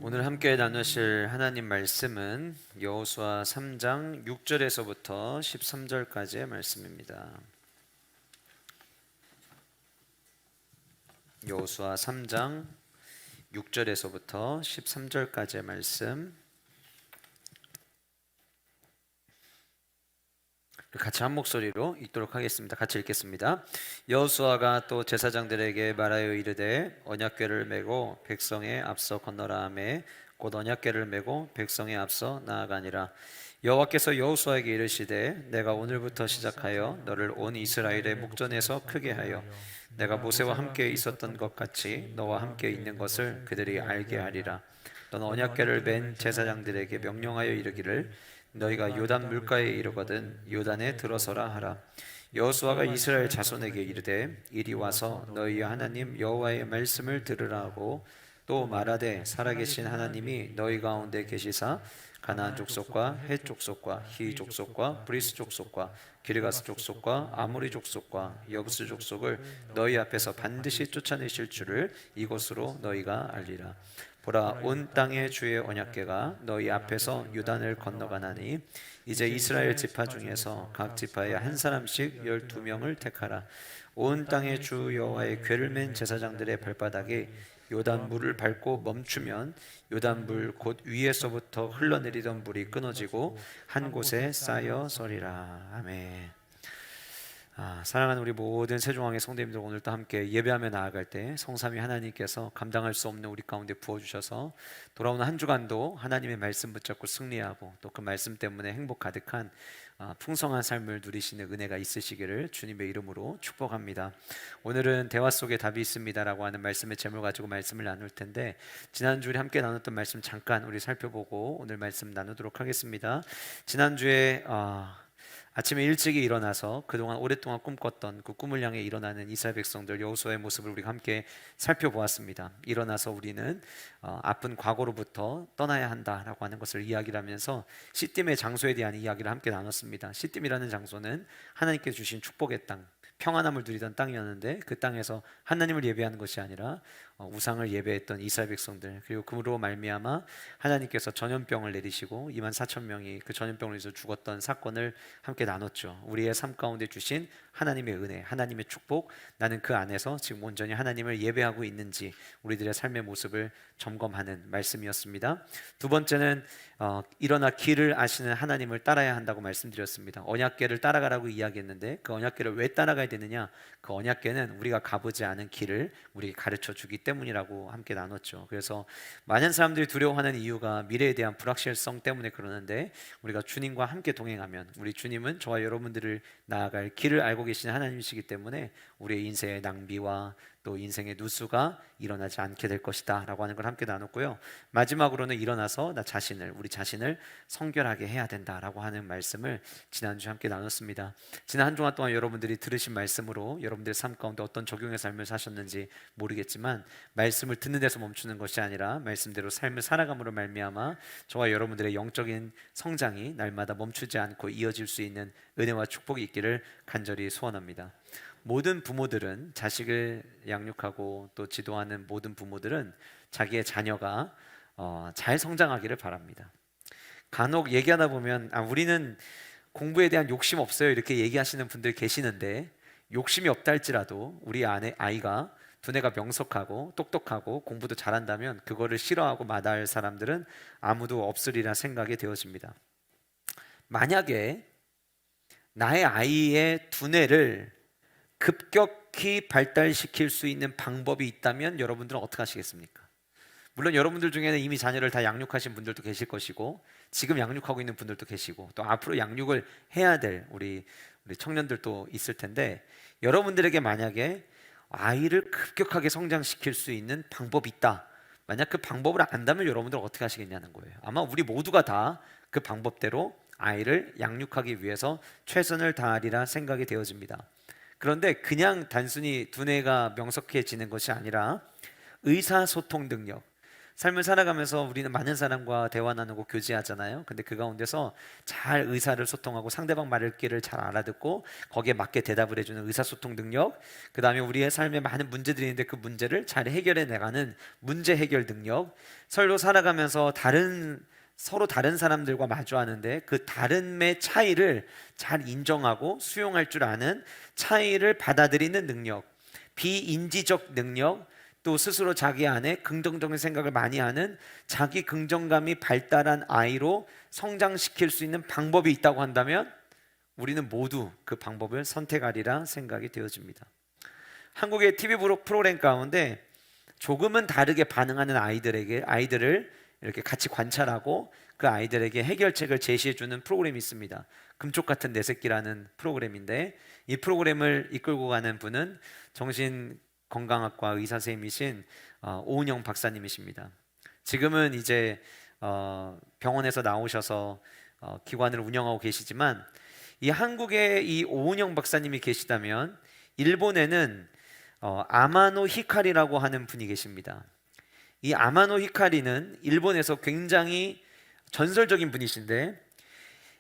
오늘 함께 나누실 하나님 말씀은 여호수아 3장 6절에서부터 13절까지의 말씀입니다. 여호수아 3장 6절에서부터 13절까지의 말씀 같이 한 목소리로 읽도록 하겠습니다. 같이 읽겠습니다. 여호수아가 또 제사장들에게 말하여 이르되 언약궤를 메고 백성에 앞서 건너라 하매 곧 언약궤를 메고 백성에 앞서 나아가니라. 여호와께서 여호수아에게 이르시되 내가 오늘부터 시작하여 너를 온 이스라엘의 목전에서 크게 하여 내가 모세와 함께 있었던 것 같이 너와 함께 있는 것을 그들이 알게 하리라. 너는 언약궤를 맨 제사장들에게 명령하여 이르기를 너희가 요단 물가에 이르거든 요단에 들어서라 하라. 여호수아가 이스라엘 자손에게 이르되 이리 와서 너희의 하나님 여호와의 말씀을 들으라 하고 또 말하되 살아계신 하나님이 너희 가운데 계시사 가나안 족속과 헷 족속과 히 족속과 브리스 족속과 기르가스 족속과 아모리 족속과 여부스 족속을 너희 앞에서 반드시 쫓아내실 줄을 이곳으로 너희가 알리라. 보라, 온 땅의 주의 언약궤가 너희 앞에서 요단을 건너가나니 이제 이스라엘 지파 중에서 각 지파에 한 사람씩 12명을 택하라. 온 땅의 주 여호와의 궤를 맨 제사장들의 발바닥에 요단 물을 밟고 멈추면 요단 물 곧 위에서부터 흘러내리던 물이 끊어지고 한 곳에 쌓여 서리라. 아멘. 사랑하는 우리 모든 세종왕의 성도님들, 오늘 또 함께 예배하며 나아갈 때 성삼위 하나님께서 감당할 수 없는 우리 가운데 부어주셔서 돌아오는 한 주간도 하나님의 말씀 붙잡고 승리하고 또 그 말씀 때문에 행복 가득한 풍성한 삶을 누리시는 은혜가 있으시기를 주님의 이름으로 축복합니다. 오늘은 대화 속에 답이 있습니다라고 하는 말씀의 제목을 가지고 말씀을 나눌 텐데, 지난주에 함께 나눴던 말씀 잠깐 우리 살펴보고 오늘 말씀 나누도록 하겠습니다. 지난주에 아침에 일찍이 일어나서 그동안 오랫동안 꿈꿨던 그 꿈을 향해 일어나는 이스라엘 백성들 여호수아의 모습을 우리가 함께 살펴보았습니다. 일어나서 우리는 아픈 과거로부터 떠나야 한다라고 하는 것을 이야기를 하면서 시딤의 장소에 대한 이야기를 함께 나눴습니다. 시딤이라는 장소는 하나님께 주신 축복의 땅, 평안함을 누리던 땅이었는데 그 땅에서 하나님을 예배하는 것이 아니라 우상을 예배했던 이스라엘 백성들, 그리고 그로 말미암아 하나님께서 전염병을 내리시고 2만 4천 명이 그 전염병으로 인해서 죽었던 사건을 함께 나눴죠. 우리의 삶 가운데 주신 하나님의 은혜, 하나님의 축복, 나는 그 안에서 지금 온전히 하나님을 예배하고 있는지 우리들의 삶의 모습을 점검하는 말씀이었습니다. 두 번째는 일어나 길을 아시는 하나님을 따라야 한다고 말씀드렸습니다. 언약궤를 따라가라고 이야기했는데 그 언약궤를 왜 따라가야 되느냐? 그 언약궤는 우리가 가보지 않은 길을 우리에게 가르쳐 주기 때문이라고 함께 나눴죠. 그래서 많은 사람들이 두려워하는 이유가 미래에 대한 불확실성 때문에 그러는데, 우리가 주님과 함께 동행하면 우리 주님은 저와 여러분들을 나아갈 길을 알고 계시는 하나님이시기 때문에 우리의 인생의 낭비와 또 인생의 누수가 일어나지 않게 될 것이다 라고 하는 걸 함께 나눴고요. 마지막으로는 일어나서 우리 자신을 성결하게 해야 된다라고 하는 말씀을 지난주에 함께 나눴습니다. 지난 한 주간 동안 여러분들이 들으신 말씀으로 여러분들의 삶 가운데 어떤 적용의 삶을 사셨는지 모르겠지만, 말씀을 듣는 데서 멈추는 것이 아니라 말씀대로 삶을 살아감으로 말미암아 저와 여러분들의 영적인 성장이 날마다 멈추지 않고 이어질 수 있는 은혜와 축복이 있기를 간절히 소원합니다. 모든 부모들은, 자식을 양육하고 또 지도하는 모든 부모들은 자기의 자녀가 잘 성장하기를 바랍니다. 간혹 얘기하다 보면 우리는 공부에 대한 욕심 없어요 이렇게 얘기하시는 분들 계시는데, 욕심이 없다 할지라도 우리 아이가 두뇌가 명석하고 똑똑하고 공부도 잘한다면 그거를 싫어하고 마다할 사람들은 아무도 없으리라 생각이 되어집니다. 만약에 나의 아이의 두뇌를 급격히 발달시킬 수 있는 방법이 있다면 여러분들은 어떻게 하시겠습니까? 물론 여러분들 중에는 이미 자녀를 다 양육하신 분들도 계실 것이고 지금 양육하고 있는 분들도 계시고 또 앞으로 양육을 해야 될 우리 청년들도 있을 텐데, 여러분들에게 만약에 아이를 급격하게 성장시킬 수 있는 방법이 있다, 만약 그 방법을 안다면 여러분들은 어떻게 하시겠냐는 거예요. 아마 우리 모두가 다 그 방법대로 아이를 양육하기 위해서 최선을 다하리라 생각이 되어집니다. 그런데 그냥 단순히 두뇌가 명석해지는 것이 아니라 의사소통 능력, 삶을 살아가면서 우리는 많은 사람과 대화 나누고 교제하잖아요. 근데 그 가운데서 잘 의사를 소통하고 상대방 말귀를 잘 알아듣고 거기에 맞게 대답을 해주는 의사소통 능력, 그 다음에 우리의 삶에 많은 문제들이 있는데 그 문제를 잘 해결해 나가는 문제 해결 능력, 서로 살아가면서 서로 다른 사람들과 마주하는데 그 다름의 차이를 잘 인정하고 수용할 줄 아는 차이를 받아들이는 능력, 비인지적 능력, 또 스스로 자기 안에 긍정적인 생각을 많이 하는 자기 긍정감이 발달한 아이로 성장시킬 수 있는 방법이 있다고 한다면 우리는 모두 그 방법을 선택하리라 생각이 되어집니다. 한국의 TV 프로그램 가운데 조금은 다르게 반응하는 아이들을 이렇게 같이 관찰하고 그 아이들에게 해결책을 제시해주는 프로그램이 있습니다. 금쪽 같은 내 새끼라는 프로그램인데, 이 프로그램을 이끌고 가는 분은 정신건강학과 의사 선생님이신 오은영 박사님이십니다. 지금은 이제 병원에서 나오셔서 기관을 운영하고 계시지만, 이 한국에 이 오은영 박사님이 계시다면 일본에는 아마노 히카리라고 하는 분이 계십니다. 이 아마노 히카리는 일본에서 굉장히 전설적인 분이신데,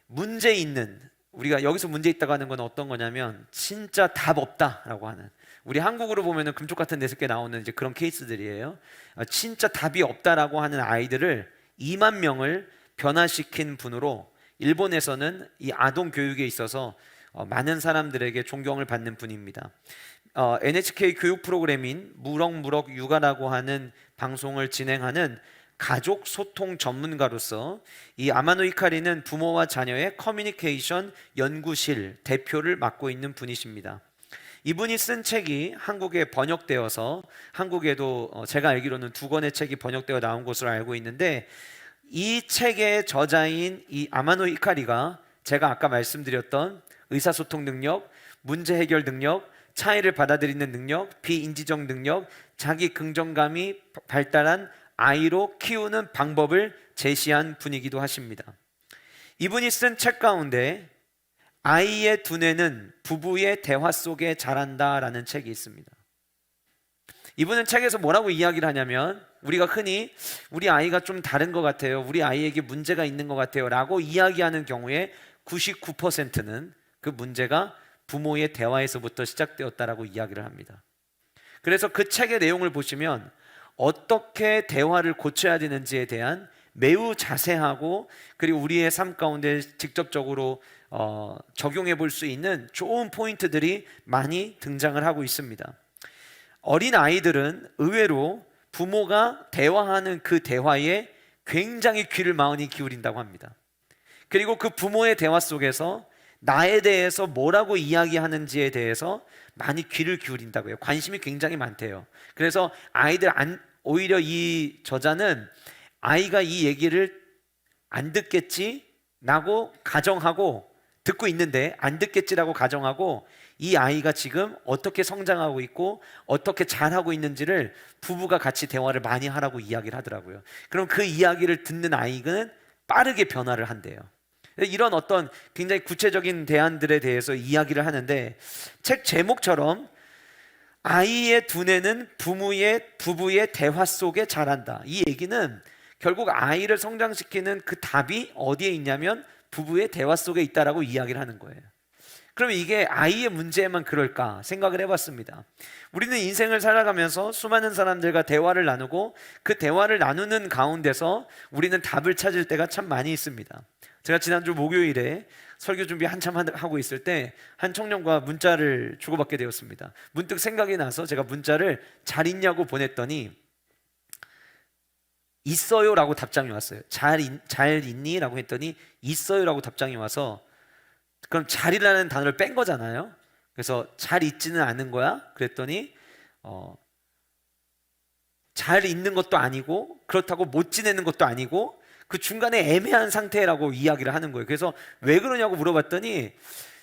문제 있는, 우리가 여기서 문제 있다고 하는 건 어떤 거냐면 진짜 답 없다라고 하는, 우리 한국으로 보면은 금쪽 같은 내 새끼에 나오는 이제 그런 케이스들이에요. 진짜 답이 없다라고 하는 아이들을 2만 명을 변화시킨 분으로 일본에서는 이 아동 교육에 있어서 많은 사람들에게 존경을 받는 분입니다. NHK 교육 프로그램인 무럭무럭 육아라고 하는 방송을 진행하는 가족 소통 전문가로서 이 아마노 히카리는 부모와 자녀의 커뮤니케이션 연구실 대표를 맡고 있는 분이십니다. 이분이 쓴 책이 한국에 번역되어서, 한국에도 제가 알기로는 2권의 책이 번역되어 나온 것으로 알고 있는데, 이 책의 저자인 이 아마노 히카리가 제가 아까 말씀드렸던 의사소통 능력, 문제 해결 능력, 차이를 받아들이는 능력, 비인지적 능력, 자기 긍정감이 발달한 아이로 키우는 방법을 제시한 분이기도 하십니다. 이분이 쓴 책 가운데 아이의 두뇌는 부부의 대화 속에 자란다라는 책이 있습니다. 이분은 책에서 뭐라고 이야기를 하냐면, 우리가 흔히 우리 아이가 좀 다른 것 같아요, 우리 아이에게 문제가 있는 것 같아요 라고 이야기하는 경우에 99%는 그 문제가 부모의 대화에서부터 시작되었다라고 이야기를 합니다. 그래서 그 책의 내용을 보시면 어떻게 대화를 고쳐야 되는지에 대한 매우 자세하고, 그리고 우리의 삶 가운데 직접적으로 적용해 볼 수 있는 좋은 포인트들이 많이 등장을 하고 있습니다. 어린 아이들은 의외로 부모가 대화하는 그 대화에 굉장히 귀를 많이 기울인다고 합니다. 그리고 그 부모의 대화 속에서 나에 대해서 뭐라고 이야기하는지에 대해서 많이 귀를 기울인다고 해요. 관심이 굉장히 많대요. 그래서 오히려 이 저자는 아이가 이 얘기를 안 듣겠지라고 가정하고, 듣고 있는데 안 듣겠지라고 가정하고, 이 아이가 지금 어떻게 성장하고 있고 어떻게 잘하고 있는지를 부부가 같이 대화를 많이 하라고 이야기를 하더라고요. 그럼 그 이야기를 듣는 아이는 빠르게 변화를 한대요. 이런 어떤 굉장히 구체적인 대안들에 대해서 이야기를 하는데, 책 제목처럼 아이의 두뇌는 부부의 대화 속에 자란다, 이 얘기는 결국 아이를 성장시키는 그 답이 어디에 있냐면 부부의 대화 속에 있다라고 이야기를 하는 거예요. 그럼 이게 아이의 문제에만 그럴까 생각을 해봤습니다. 우리는 인생을 살아가면서 수많은 사람들과 대화를 나누고 그 대화를 나누는 가운데서 우리는 답을 찾을 때가 참 많이 있습니다. 제가 지난주 목요일에 설교 준비 한참 하고 있을 때 한 청년과 문자를 주고받게 되었습니다. 문득 생각이 나서 제가 문자를 잘 있냐고 보냈더니 있어요 라고 답장이 왔어요. 잘 있니? 라고 했더니 있어요 라고 답장이 와서, 그럼 잘이라는 단어를 뺀 거잖아요. 그래서 잘 있지는 않은 거야? 그랬더니 잘 있는 것도 아니고 그렇다고 못 지내는 것도 아니고 그 중간에 애매한 상태라고 이야기를 하는 거예요. 그래서 왜 그러냐고 물어봤더니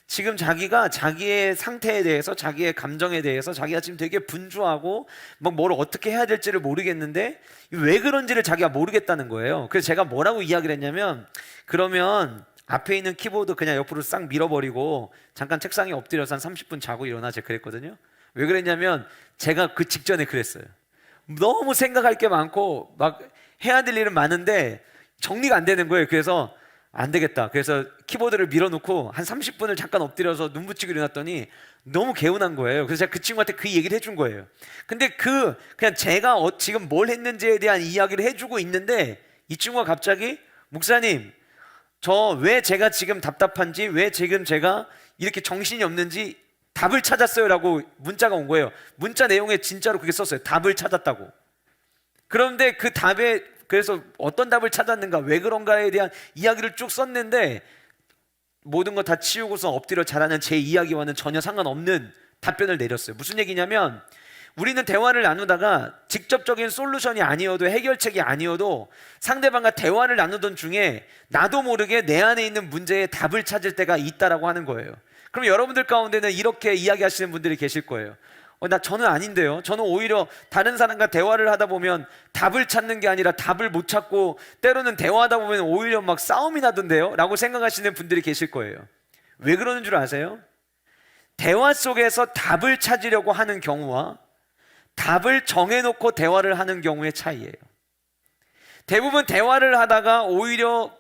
지금 자기가 자기의 상태에 대해서, 자기의 감정에 대해서 자기가 지금 되게 분주하고 막 뭘 어떻게 해야 될지를 모르겠는데 왜 그런지를 자기가 모르겠다는 거예요. 그래서 제가 뭐라고 이야기를 했냐면, 그러면 앞에 있는 키보드 그냥 옆으로 싹 밀어버리고 잠깐 책상에 엎드려서 한 30분 자고 일어나, 제가 그랬거든요. 왜 그랬냐면 제가 그 직전에 그랬어요. 너무 생각할 게 많고 막 해야 될 일은 많은데 정리가 안 되는 거예요. 그래서 안 되겠다. 그래서 키보드를 밀어놓고 한 30분을 잠깐 엎드려서 눈 붙이고 일어났더니 너무 개운한 거예요. 그래서 제가 그 친구한테 그 얘기를 해준 거예요. 근데 그냥 제가 지금 뭘 했는지에 대한 이야기를 해주고 있는데 이 친구가 갑자기 목사님, 저 왜 제가 지금 답답한지, 왜 지금 제가 이렇게 정신이 없는지 답을 찾았어요 라고 문자가 온 거예요. 문자 내용에 진짜로 그게 썼어요. 답을 찾았다고. 그런데 그 답에 그래서 어떤 답을 찾았는가, 왜 그런가에 대한 이야기를 쭉 썼는데 모든 거 다 치우고서 엎드려 잘하는 제 이야기와는 전혀 상관없는 답변을 내렸어요. 무슨 얘기냐면 우리는 대화를 나누다가 직접적인 솔루션이 아니어도, 해결책이 아니어도 상대방과 대화를 나누던 중에 나도 모르게 내 안에 있는 문제에 답을 찾을 때가 있다라고 하는 거예요. 그럼 여러분들 가운데는 이렇게 이야기하시는 분들이 계실 거예요. 저는 아닌데요. 저는 오히려 다른 사람과 대화를 하다 보면 답을 찾는 게 아니라 답을 못 찾고 때로는 대화하다 보면 오히려 막 싸움이 나던데요 라고 생각하시는 분들이 계실 거예요. 왜 그러는 줄 아세요? 대화 속에서 답을 찾으려고 하는 경우와 답을 정해놓고 대화를 하는 경우의 차이예요. 대부분 대화를 하다가 오히려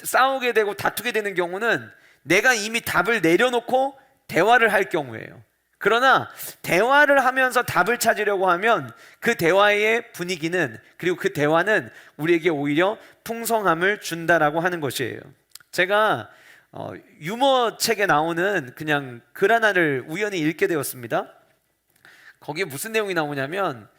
싸우게 되고 다투게 되는 경우는 내가 이미 답을 내려놓고 대화를 할 경우예요. 그러나 대화를 하면서 답을 찾으려고 하면 그 대화의 분위기는, 그리고 그 대화는 우리에게 오히려 풍성함을 준다라고 하는 것이에요. 제가 유머 책에 나오는 그냥 글 하나를 우연히 읽게 되었습니다. 거기에 무슨 내용이 나오냐면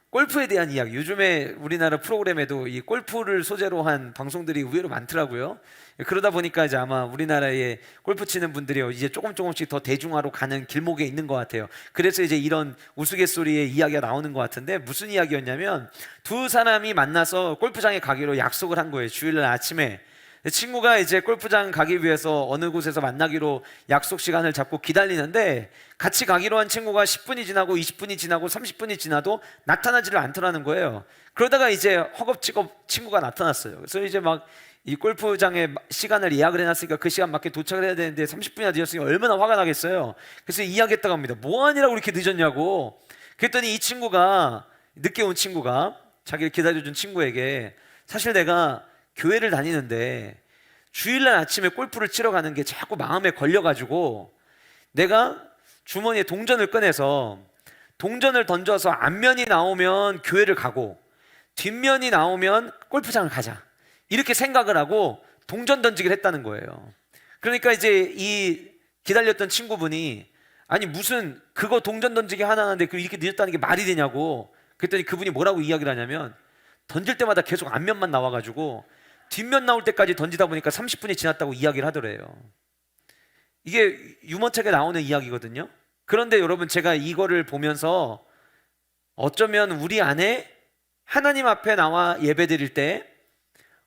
골프에 대한 이야기. 요즘에 우리나라 프로그램에도 이 골프를 소재로 한 방송들이 의외로 많더라고요. 그러다 보니까 이제 아마 우리나라에 골프 치는 분들이 이제 조금씩 더 대중화로 가는 길목에 있는 것 같아요. 그래서 이제 이런 우스갯소리의 이야기가 나오는 것 같은데, 무슨 이야기였냐면 두 사람이 만나서 골프장에 가기로 약속을 한 거예요. 주일날 아침에. 친구가 이제 골프장 가기 위해서 어느 곳에서 만나기로 약속 시간을 잡고 기다리는데, 같이 가기로 한 친구가 10분이 지나고 20분이 지나고 30분이 지나도 나타나지를 않더라는 거예요. 그러다가 이제 허겁지겁 친구가 나타났어요. 그래서 이제 막 이 골프장에 시간을 예약을 해놨으니까 그 시간 맞게 도착을 해야 되는데 30분이나 늦었으니까 얼마나 화가 나겠어요. 그래서 이야기했다고 합니다. 뭐하니라고 이렇게 늦었냐고. 그랬더니 이 친구가, 늦게 온 친구가 자기를 기다려준 친구에게, 사실 내가 교회를 다니는데 주일날 아침에 골프를 치러 가는 게 자꾸 마음에 걸려가지고 내가 주머니에 동전을 꺼내서 동전을 던져서 앞면이 나오면 교회를 가고 뒷면이 나오면 골프장을 가자, 이렇게 생각을 하고 동전 던지기를 했다는 거예요. 그러니까 이제 이 기다렸던 친구분이, 아니 무슨 그거 동전 던지기 하나 하는데 이렇게 늦었다는 게 말이 되냐고. 그랬더니 그분이 뭐라고 이야기를 하냐면, 던질 때마다 계속 앞면만 나와가지고 뒷면 나올 때까지 던지다 보니까 30분이 지났다고 이야기를 하더래요. 이게 유머책에 나오는 이야기거든요. 그런데 여러분, 제가 이거를 보면서 어쩌면 우리 안에 하나님 앞에 나와 예배 드릴 때,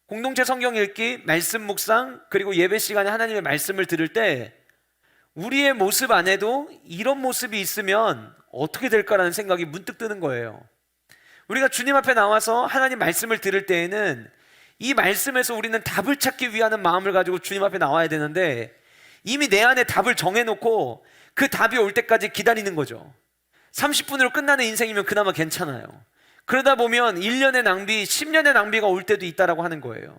공동체 성경 읽기, 말씀 묵상, 그리고 예배 시간에 하나님의 말씀을 들을 때 우리의 모습 안에도 이런 모습이 있으면 어떻게 될까라는 생각이 문득 드는 거예요. 우리가 주님 앞에 나와서 하나님 말씀을 들을 때에는 이 말씀에서 우리는 답을 찾기 위한 마음을 가지고 주님 앞에 나와야 되는데, 이미 내 안에 답을 정해놓고 그 답이 올 때까지 기다리는 거죠. 30분으로 끝나는 인생이면 그나마 괜찮아요. 그러다 보면 1년의 낭비, 10년의 낭비가 올 때도 있다라고 하는 거예요.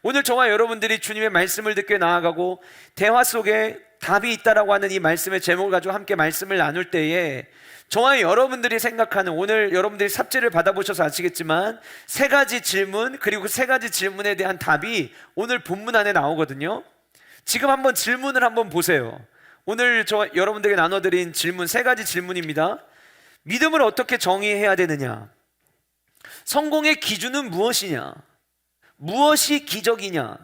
오늘 저와 여러분들이 주님의 말씀을 듣게 나아가고 대화 속에 답이 있다라고 하는 이 말씀의 제목을 가지고 함께 말씀을 나눌 때에, 저와 여러분들이 생각하는, 오늘 여러분들이 삽질을 받아보셔서 아시겠지만 세 가지 질문, 그리고 그 세 가지 질문에 대한 답이 오늘 본문 안에 나오거든요. 지금 한번 질문을 한번 보세요. 오늘 여러분들에게 나눠드린 질문, 세 가지 질문입니다. 믿음을 어떻게 정의해야 되느냐? 성공의 기준은 무엇이냐? 무엇이 기적이냐?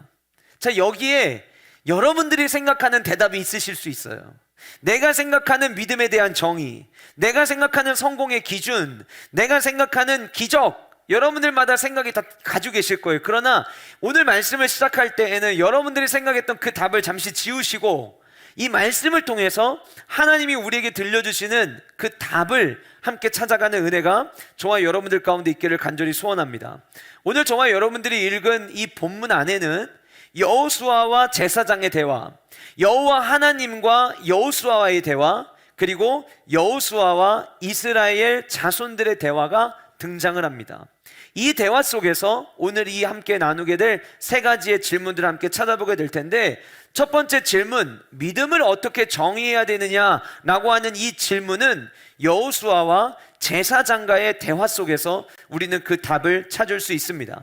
자, 여기에 여러분들이 생각하는 대답이 있으실 수 있어요. 내가 생각하는 믿음에 대한 정의, 내가 생각하는 성공의 기준, 내가 생각하는 기적, 여러분들마다 생각이 다 가지고 계실 거예요. 그러나 오늘 말씀을 시작할 때에는 여러분들이 생각했던 그 답을 잠시 지우시고 이 말씀을 통해서 하나님이 우리에게 들려주시는 그 답을 함께 찾아가는 은혜가 저와 여러분들 가운데 있기를 간절히 소원합니다. 오늘 저와 여러분들이 읽은 이 본문 안에는 여호수아와 제사장의 대화, 여호와 하나님과 여호수아와의 대화, 그리고 여호수아와 이스라엘 자손들의 대화가 등장을 합니다. 이 대화 속에서 오늘 이 함께 나누게 될 세 가지의 질문들을 함께 찾아보게 될 텐데, 첫 번째 질문, 믿음을 어떻게 정의해야 되느냐라고 하는 이 질문은 여호수아와 제사장과의 대화 속에서 우리는 그 답을 찾을 수 있습니다.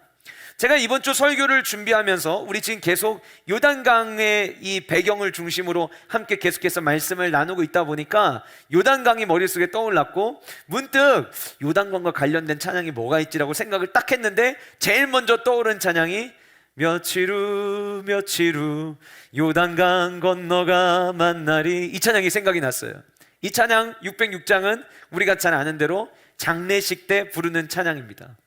제가 이번 주 설교를 준비하면서 우리 지금 계속 요단강의 이 배경을 중심으로 함께 계속해서 말씀을 나누고 있다 보니까 요단강이 머릿속에 떠올랐고, 문득 요단강과 관련된 찬양이 뭐가 있지라고 생각을 딱 했는데 제일 먼저 떠오른 찬양이 며칠 후 요단강 건너가 만나리, 이 찬양이 생각이 났어요. 이 찬양 606장은 우리가 잘 아는 대로 장례식 때 부르는 찬양입니다.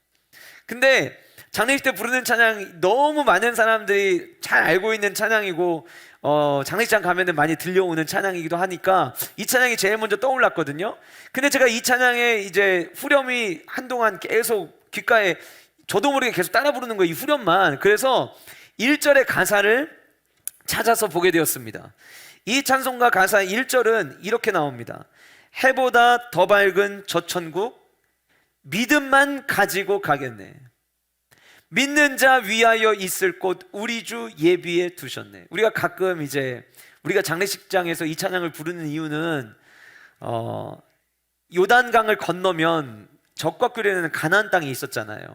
근데 장례식 때 부르는 찬양, 너무 많은 사람들이 잘 알고 있는 찬양이고 장례식장 가면은 많이 들려오는 찬양이기도 하니까 이 찬양이 제일 먼저 떠올랐거든요. 근데 제가 이 찬양의 이제 후렴이 한동안 계속 귓가에 저도 모르게 계속 따라 부르는 거예요, 이 후렴만. 그래서 1절의 가사를 찾아서 보게 되었습니다. 이 찬송가 가사 1절은 이렇게 나옵니다. 해보다 더 밝은 저 천국 믿음만 가지고 가겠네. 믿는 자 위하여 있을 곳 우리 주 예비해 두셨네. 우리가 가끔 이제 우리가 장례식장에서 이 찬양을 부르는 이유는 요단강을 건너면 적과 끓이는 가나안 땅이 있었잖아요.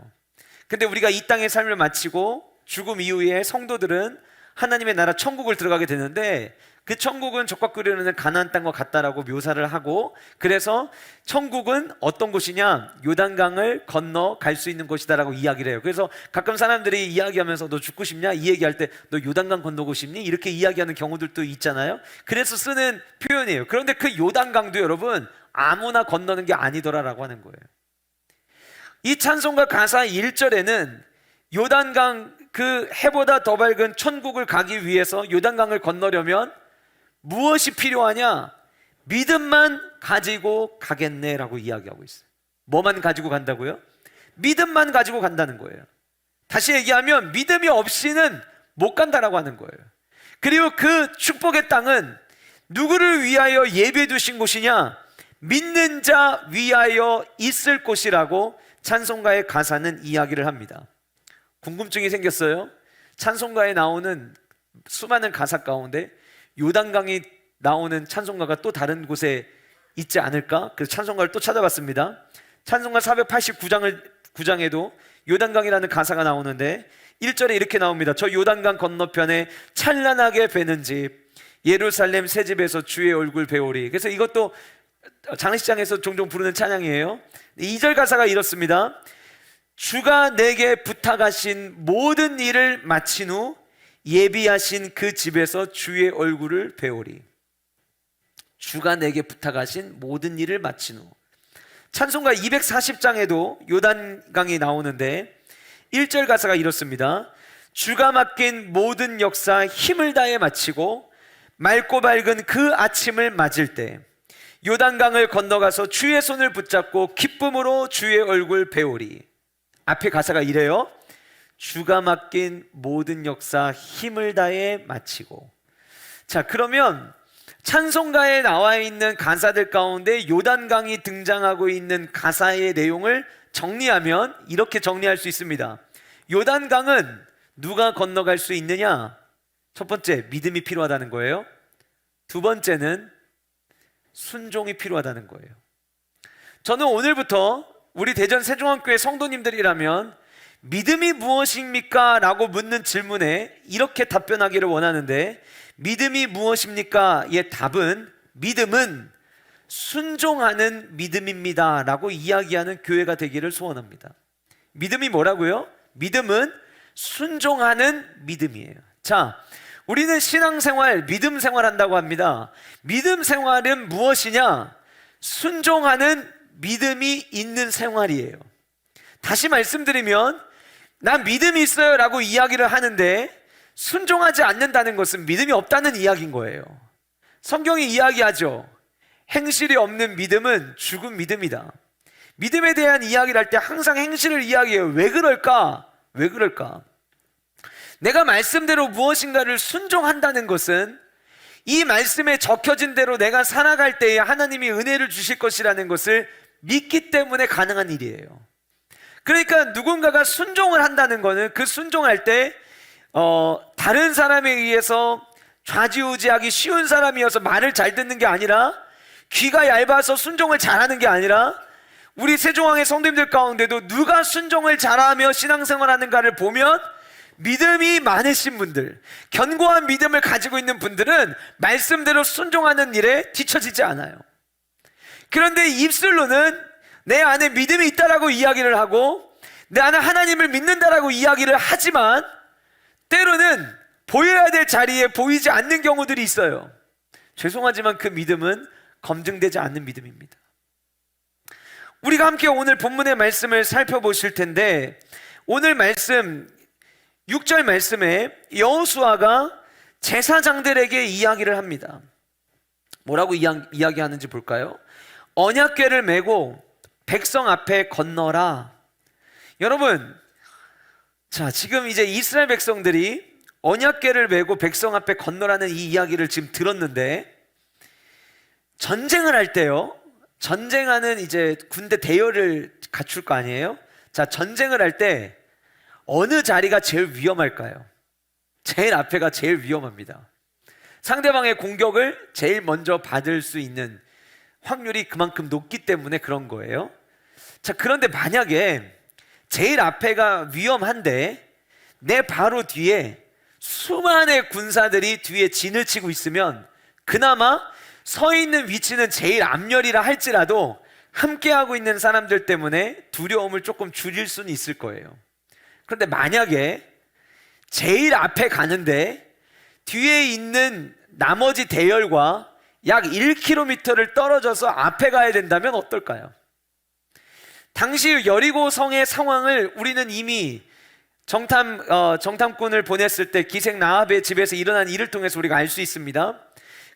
근데 우리가 이 땅의 삶을 마치고 죽음 이후에 성도들은 하나님의 나라 천국을 들어가게 되는데, 그 천국은 적과 끓이는 가나안 땅과 같다라고 묘사를 하고, 그래서 천국은 어떤 곳이냐, 요단강을 건너 갈 수 있는 곳이다라고 이야기를 해요. 그래서 가끔 사람들이 이야기하면서 너 죽고 싶냐 이 얘기할 때 너 요단강 건너고 싶니 이렇게 이야기하는 경우들도 있잖아요. 그래서 쓰는 표현이에요. 그런데 그 요단강도 여러분 아무나 건너는 게 아니더라라고 하는 거예요. 이 찬송가 가사 1절에는 요단강, 그 해보다 더 밝은 천국을 가기 위해서 요단강을 건너려면 무엇이 필요하냐? 믿음만 가지고 가겠네 라고 이야기하고 있어요. 뭐만 가지고 간다고요? 믿음만 가지고 간다는 거예요. 다시 얘기하면 믿음이 없이는 못 간다라고 하는 거예요. 그리고 그 축복의 땅은 누구를 위하여 예비해 두신 곳이냐? 믿는 자 위하여 있을 곳이라고 찬송가의 가사는 이야기를 합니다. 궁금증이 생겼어요. 찬송가에 나오는 수많은 가사 가운데 요단강이 나오는 찬송가가 또 다른 곳에 있지 않을까? 그래서 찬송가를 또 찾아봤습니다. 찬송가 489장에도 요단강이라는 가사가 나오는데 1절에 이렇게 나옵니다. 저 요단강 건너편에 찬란하게 배는 집 예루살렘 새 집에서 주의 얼굴 배우리. 그래서 이것도 장례식장에서 종종 부르는 찬양이에요. 2절 가사가 이렇습니다. 주가 내게 부탁하신 모든 일을 마친 후 예비하신 그 집에서 주의 얼굴을 배우리. 주가 내게 부탁하신 모든 일을 마친 후. 찬송가 240장에도 요단강이 나오는데 1절 가사가 이렇습니다. 주가 맡긴 모든 역사 힘을 다해 마치고 맑고 밝은 그 아침을 맞을 때 요단강을 건너가서 주의 손을 붙잡고 기쁨으로 주의 얼굴 배우리. 앞에 가사가 이래요. 주가 맡긴 모든 역사 힘을 다해 마치고. 자, 그러면 찬송가에 나와 있는 가사들 가운데 요단강이 등장하고 있는 가사의 내용을 정리하면 이렇게 정리할 수 있습니다. 요단강은 누가 건너갈 수 있느냐? 첫 번째, 믿음이 필요하다는 거예요. 두 번째는 순종이 필요하다는 거예요. 저는 오늘부터 우리 대전 세종학교의 성도님들이라면 믿음이 무엇입니까? 라고 묻는 질문에 이렇게 답변하기를 원하는데, 믿음이 무엇입니까? 의 답은 믿음은 순종하는 믿음입니다 라고 이야기하는 교회가 되기를 소원합니다. 믿음이 뭐라고요? 믿음은 순종하는 믿음이에요. 자, 우리는 신앙생활, 믿음 생활 한다고 합니다. 믿음 생활은 무엇이냐? 순종하는 믿음이 있는 생활이에요. 다시 말씀드리면 난 믿음이 있어요 라고 이야기를 하는데 순종하지 않는다는 것은 믿음이 없다는 이야기인 거예요. 성경이 이야기하죠. 행실이 없는 믿음은 죽은 믿음이다. 믿음에 대한 이야기를 할 때 항상 행실을 이야기해요. 왜 그럴까? 왜 그럴까? 내가 말씀대로 무엇인가를 순종한다는 것은 이 말씀에 적혀진 대로 내가 살아갈 때에 하나님이 은혜를 주실 것이라는 것을 믿기 때문에 가능한 일이에요. 그러니까 누군가가 순종을 한다는 거는 그 순종할 때 다른 사람에 의해서 좌지우지하기 쉬운 사람이어서 말을 잘 듣는 게 아니라, 귀가 얇아서 순종을 잘하는 게 아니라, 우리 세종왕의 성도님들 가운데도 누가 순종을 잘하며 신앙생활하는가를 보면 믿음이 많으신 분들, 견고한 믿음을 가지고 있는 분들은 말씀대로 순종하는 일에 뒤처지지 않아요. 그런데 입술로는 내 안에 믿음이 있다라고 이야기를 하고 내 안에 하나님을 믿는다라고 이야기를 하지만 때로는 보여야 될 자리에 보이지 않는 경우들이 있어요. 죄송하지만 그 믿음은 검증되지 않는 믿음입니다. 우리가 함께 오늘 본문의 말씀을 살펴보실 텐데, 오늘 말씀 6절 말씀에 여호수아가 제사장들에게 이야기를 합니다. 뭐라고 이야기하는지 볼까요? 언약궤를 메고 백성 앞에 건너라. 여러분, 자, 지금 이제 이스라엘 백성들이 언약궤를 메고 백성 앞에 건너라는 이 이야기를 지금 들었는데, 전쟁을 할 때요, 전쟁하는 이제 군대 대열을 갖출 거 아니에요? 자, 전쟁을 할 때 어느 자리가 제일 위험할까요? 제일 앞에가 제일 위험합니다. 상대방의 공격을 제일 먼저 받을 수 있는 확률이 그만큼 높기 때문에 그런 거예요. 자, 그런데 만약에 제일 앞에가 위험한데 내 바로 뒤에 수많은 군사들이 뒤에 진을 치고 있으면 그나마 서 있는 위치는 제일 앞열이라 할지라도 함께하고 있는 사람들 때문에 두려움을 조금 줄일 수는 있을 거예요. 그런데 만약에 제일 앞에 가는데 뒤에 있는 나머지 대열과 약 1km를 떨어져서 앞에 가야 된다면 어떨까요? 당시 여리고성의 상황을 우리는 이미 정탐꾼을 보냈을 때 기생 나합의 집에서 일어난 일을 통해서 우리가 알 수 있습니다.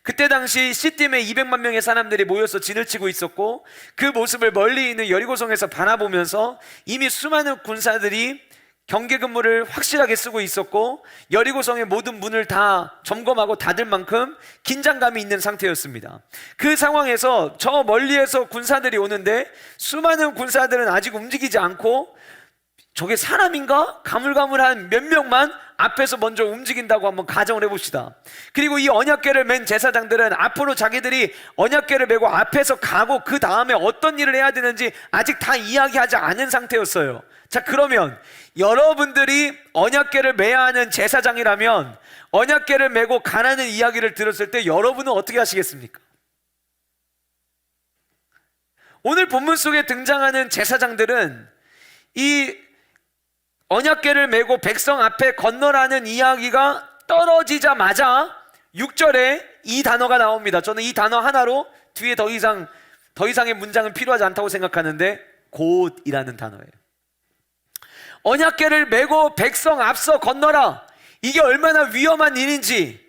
그때 당시 시딤에 200만 명의 사람들이 모여서 진을 치고 있었고, 그 모습을 멀리 있는 여리고성에서 바라보면서 이미 수많은 군사들이 경계 근무를 확실하게 쓰고 있었고, 여리고성의 모든 문을 다 점검하고 닫을 만큼 긴장감이 있는 상태였습니다. 그 상황에서 저 멀리에서 군사들이 오는데 수많은 군사들은 아직 움직이지 않고, 저게 사람인가? 가물가물한 몇 명만 앞에서 먼저 움직인다고 한번 가정을 해봅시다. 그리고 이 언약궤를 맨 제사장들은 앞으로 자기들이 언약궤를 메고 앞에서 가고 그 다음에 어떤 일을 해야 되는지 아직 다 이야기하지 않은 상태였어요. 자, 그러면 여러분들이 언약궤를 메야 하는 제사장이라면 언약궤를 메고 가라는 이야기를 들었을 때 여러분은 어떻게 하시겠습니까? 오늘 본문 속에 등장하는 제사장들은 이 언약궤를 메고 백성 앞에 건너라는 이야기가 떨어지자마자 6절에 이 단어가 나옵니다. 저는 이 단어 하나로 뒤에 더 이상의 문장은 필요하지 않다고 생각하는데, 곧이라는 단어예요. 언약궤를 메고 백성 앞서 건너라. 이게 얼마나 위험한 일인지,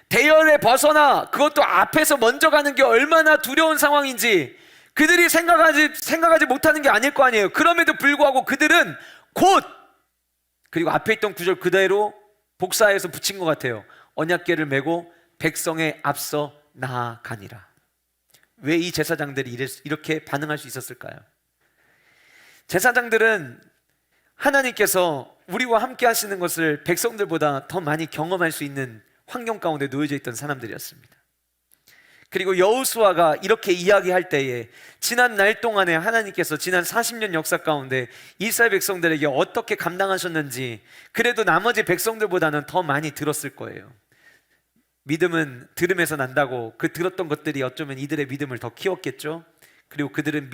대열에 벗어나 그것도 앞에서 먼저 가는 게 얼마나 두려운 상황인지 그들이 생각하지 못하는 게 아닐 거 아니에요. 그럼에도 불구하고 그들은 곧, 그리고 앞에 있던 구절 그대로 복사해서 붙인 것 같아요. 언약궤를 메고 백성에 앞서 나아가니라. 왜 이 제사장들이 이렇게 반응할 수 있었을까요? 제사장들은 하나님께서 우리와 함께 하시는 것을 백성들보다 더 많이 경험할 수 있는 환경 가운데 놓여져 있던 사람들이었습니다. 그리고 여호수아가 이렇게 이야기할 때에 지난 날 동안에 하나님께서 지난 40년 역사 가운데 이스라엘 백성들에게 어떻게 감당하셨는지 그래도 나머지 백성들보다는 더 많이 들었을 거예요. 믿음은 들음에서 난다고, 그 들었던 것들이 어쩌면 이들의 믿음을 더 키웠겠죠. 그리고 그들은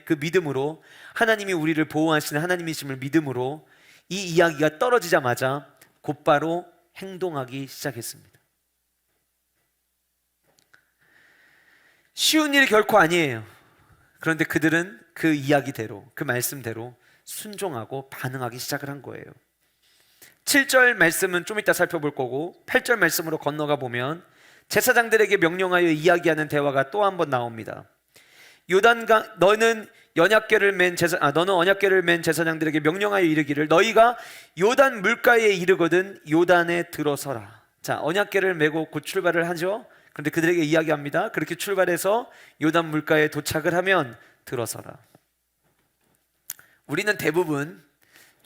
그 믿음으로 하나님이 우리를 보호하시는 하나님이심을 믿음으로 이 이야기가 떨어지자마자 곧바로 행동하기 시작했습니다. 쉬운 일이 결코 아니에요. 그런데 그들은 그 이야기대로, 그 말씀대로 순종하고 반응하기 시작을 한 거예요. 7절 말씀은 좀 이따 살펴볼 거고 8절 말씀으로 건너가 보면 제사장들에게 명령하여 이야기하는 대화가 또 한 번 나옵니다. 너는 언약궤를 맨 제사장들에게 명령하여 이르기를, 너희가 요단 물가에 이르거든 요단에 들어서라. 자, 언약궤를 메고 곧 출발을 하죠. 그런데 그들에게 이야기합니다. 그렇게 출발해서 요단 물가에 도착을 하면 들어서라. 우리는 대부분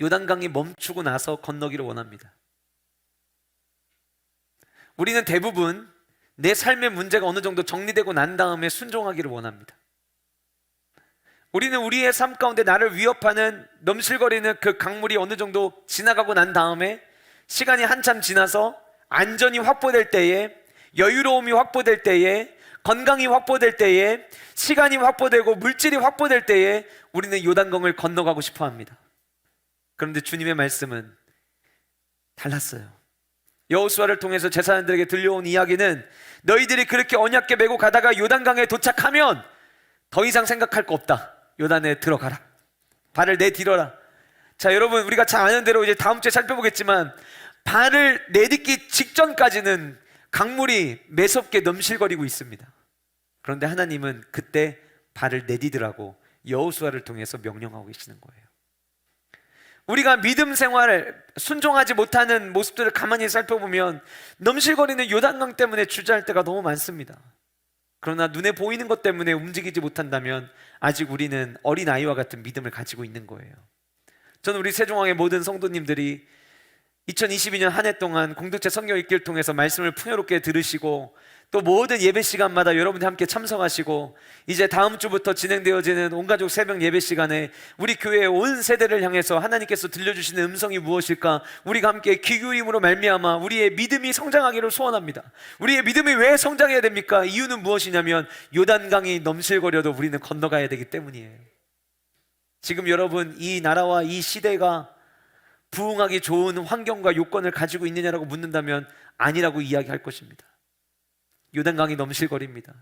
요단강이 멈추고 나서 건너기를 원합니다. 우리는 대부분 내 삶의 문제가 어느 정도 정리되고 난 다음에 순종하기를 원합니다. 우리는 우리의 삶 가운데 나를 위협하는 넘실거리는 그 강물이 어느 정도 지나가고 난 다음에 시간이 한참 지나서 안전이 확보될 때에, 여유로움이 확보될 때에, 건강이 확보될 때에, 시간이 확보되고 물질이 확보될 때에 우리는 요단강을 건너가고 싶어 합니다. 그런데 주님의 말씀은 달랐어요. 여호수아를 통해서 제사장들에게 들려온 이야기는 너희들이 그렇게 언약궤 메고 가다가 요단강에 도착하면 더 이상 생각할 거 없다. 요단에 들어가라. 발을 내디뎌라. 자, 여러분, 우리가 잘 아는 대로 이제 다음 주에 살펴보겠지만 발을 내딛기 직전까지는 강물이 매섭게 넘실거리고 있습니다. 그런데 하나님은 그때 발을 내디디라고 여호수아를 통해서 명령하고 계시는 거예요. 우리가 믿음 생활을 순종하지 못하는 모습들을 가만히 살펴보면 넘실거리는 요단강 때문에 주저할 때가 너무 많습니다. 그러나 눈에 보이는 것 때문에 움직이지 못한다면 아직 우리는 어린아이와 같은 믿음을 가지고 있는 거예요. 저는 우리 세종왕의 모든 성도님들이 2022년 한 해 동안 공동체 성경 읽기를 통해서 말씀을 풍요롭게 들으시고 또 모든 예배 시간마다 여러분이 함께 참석하시고 이제 다음 주부터 진행되어지는 온가족 새벽 예배 시간에 우리 교회의 온 세대를 향해서 하나님께서 들려주시는 음성이 무엇일까, 우리가 함께 귀 기울임으로 말미암아 우리의 믿음이 성장하기를 소원합니다. 우리의 믿음이 왜 성장해야 됩니까? 이유는 무엇이냐면 요단강이 넘실거려도 우리는 건너가야 되기 때문이에요. 지금 여러분, 이 나라와 이 시대가 부흥하기 좋은 환경과 요건을 가지고 있느냐라고 묻는다면 아니라고 이야기할 것입니다. 요단강이 넘실거립니다.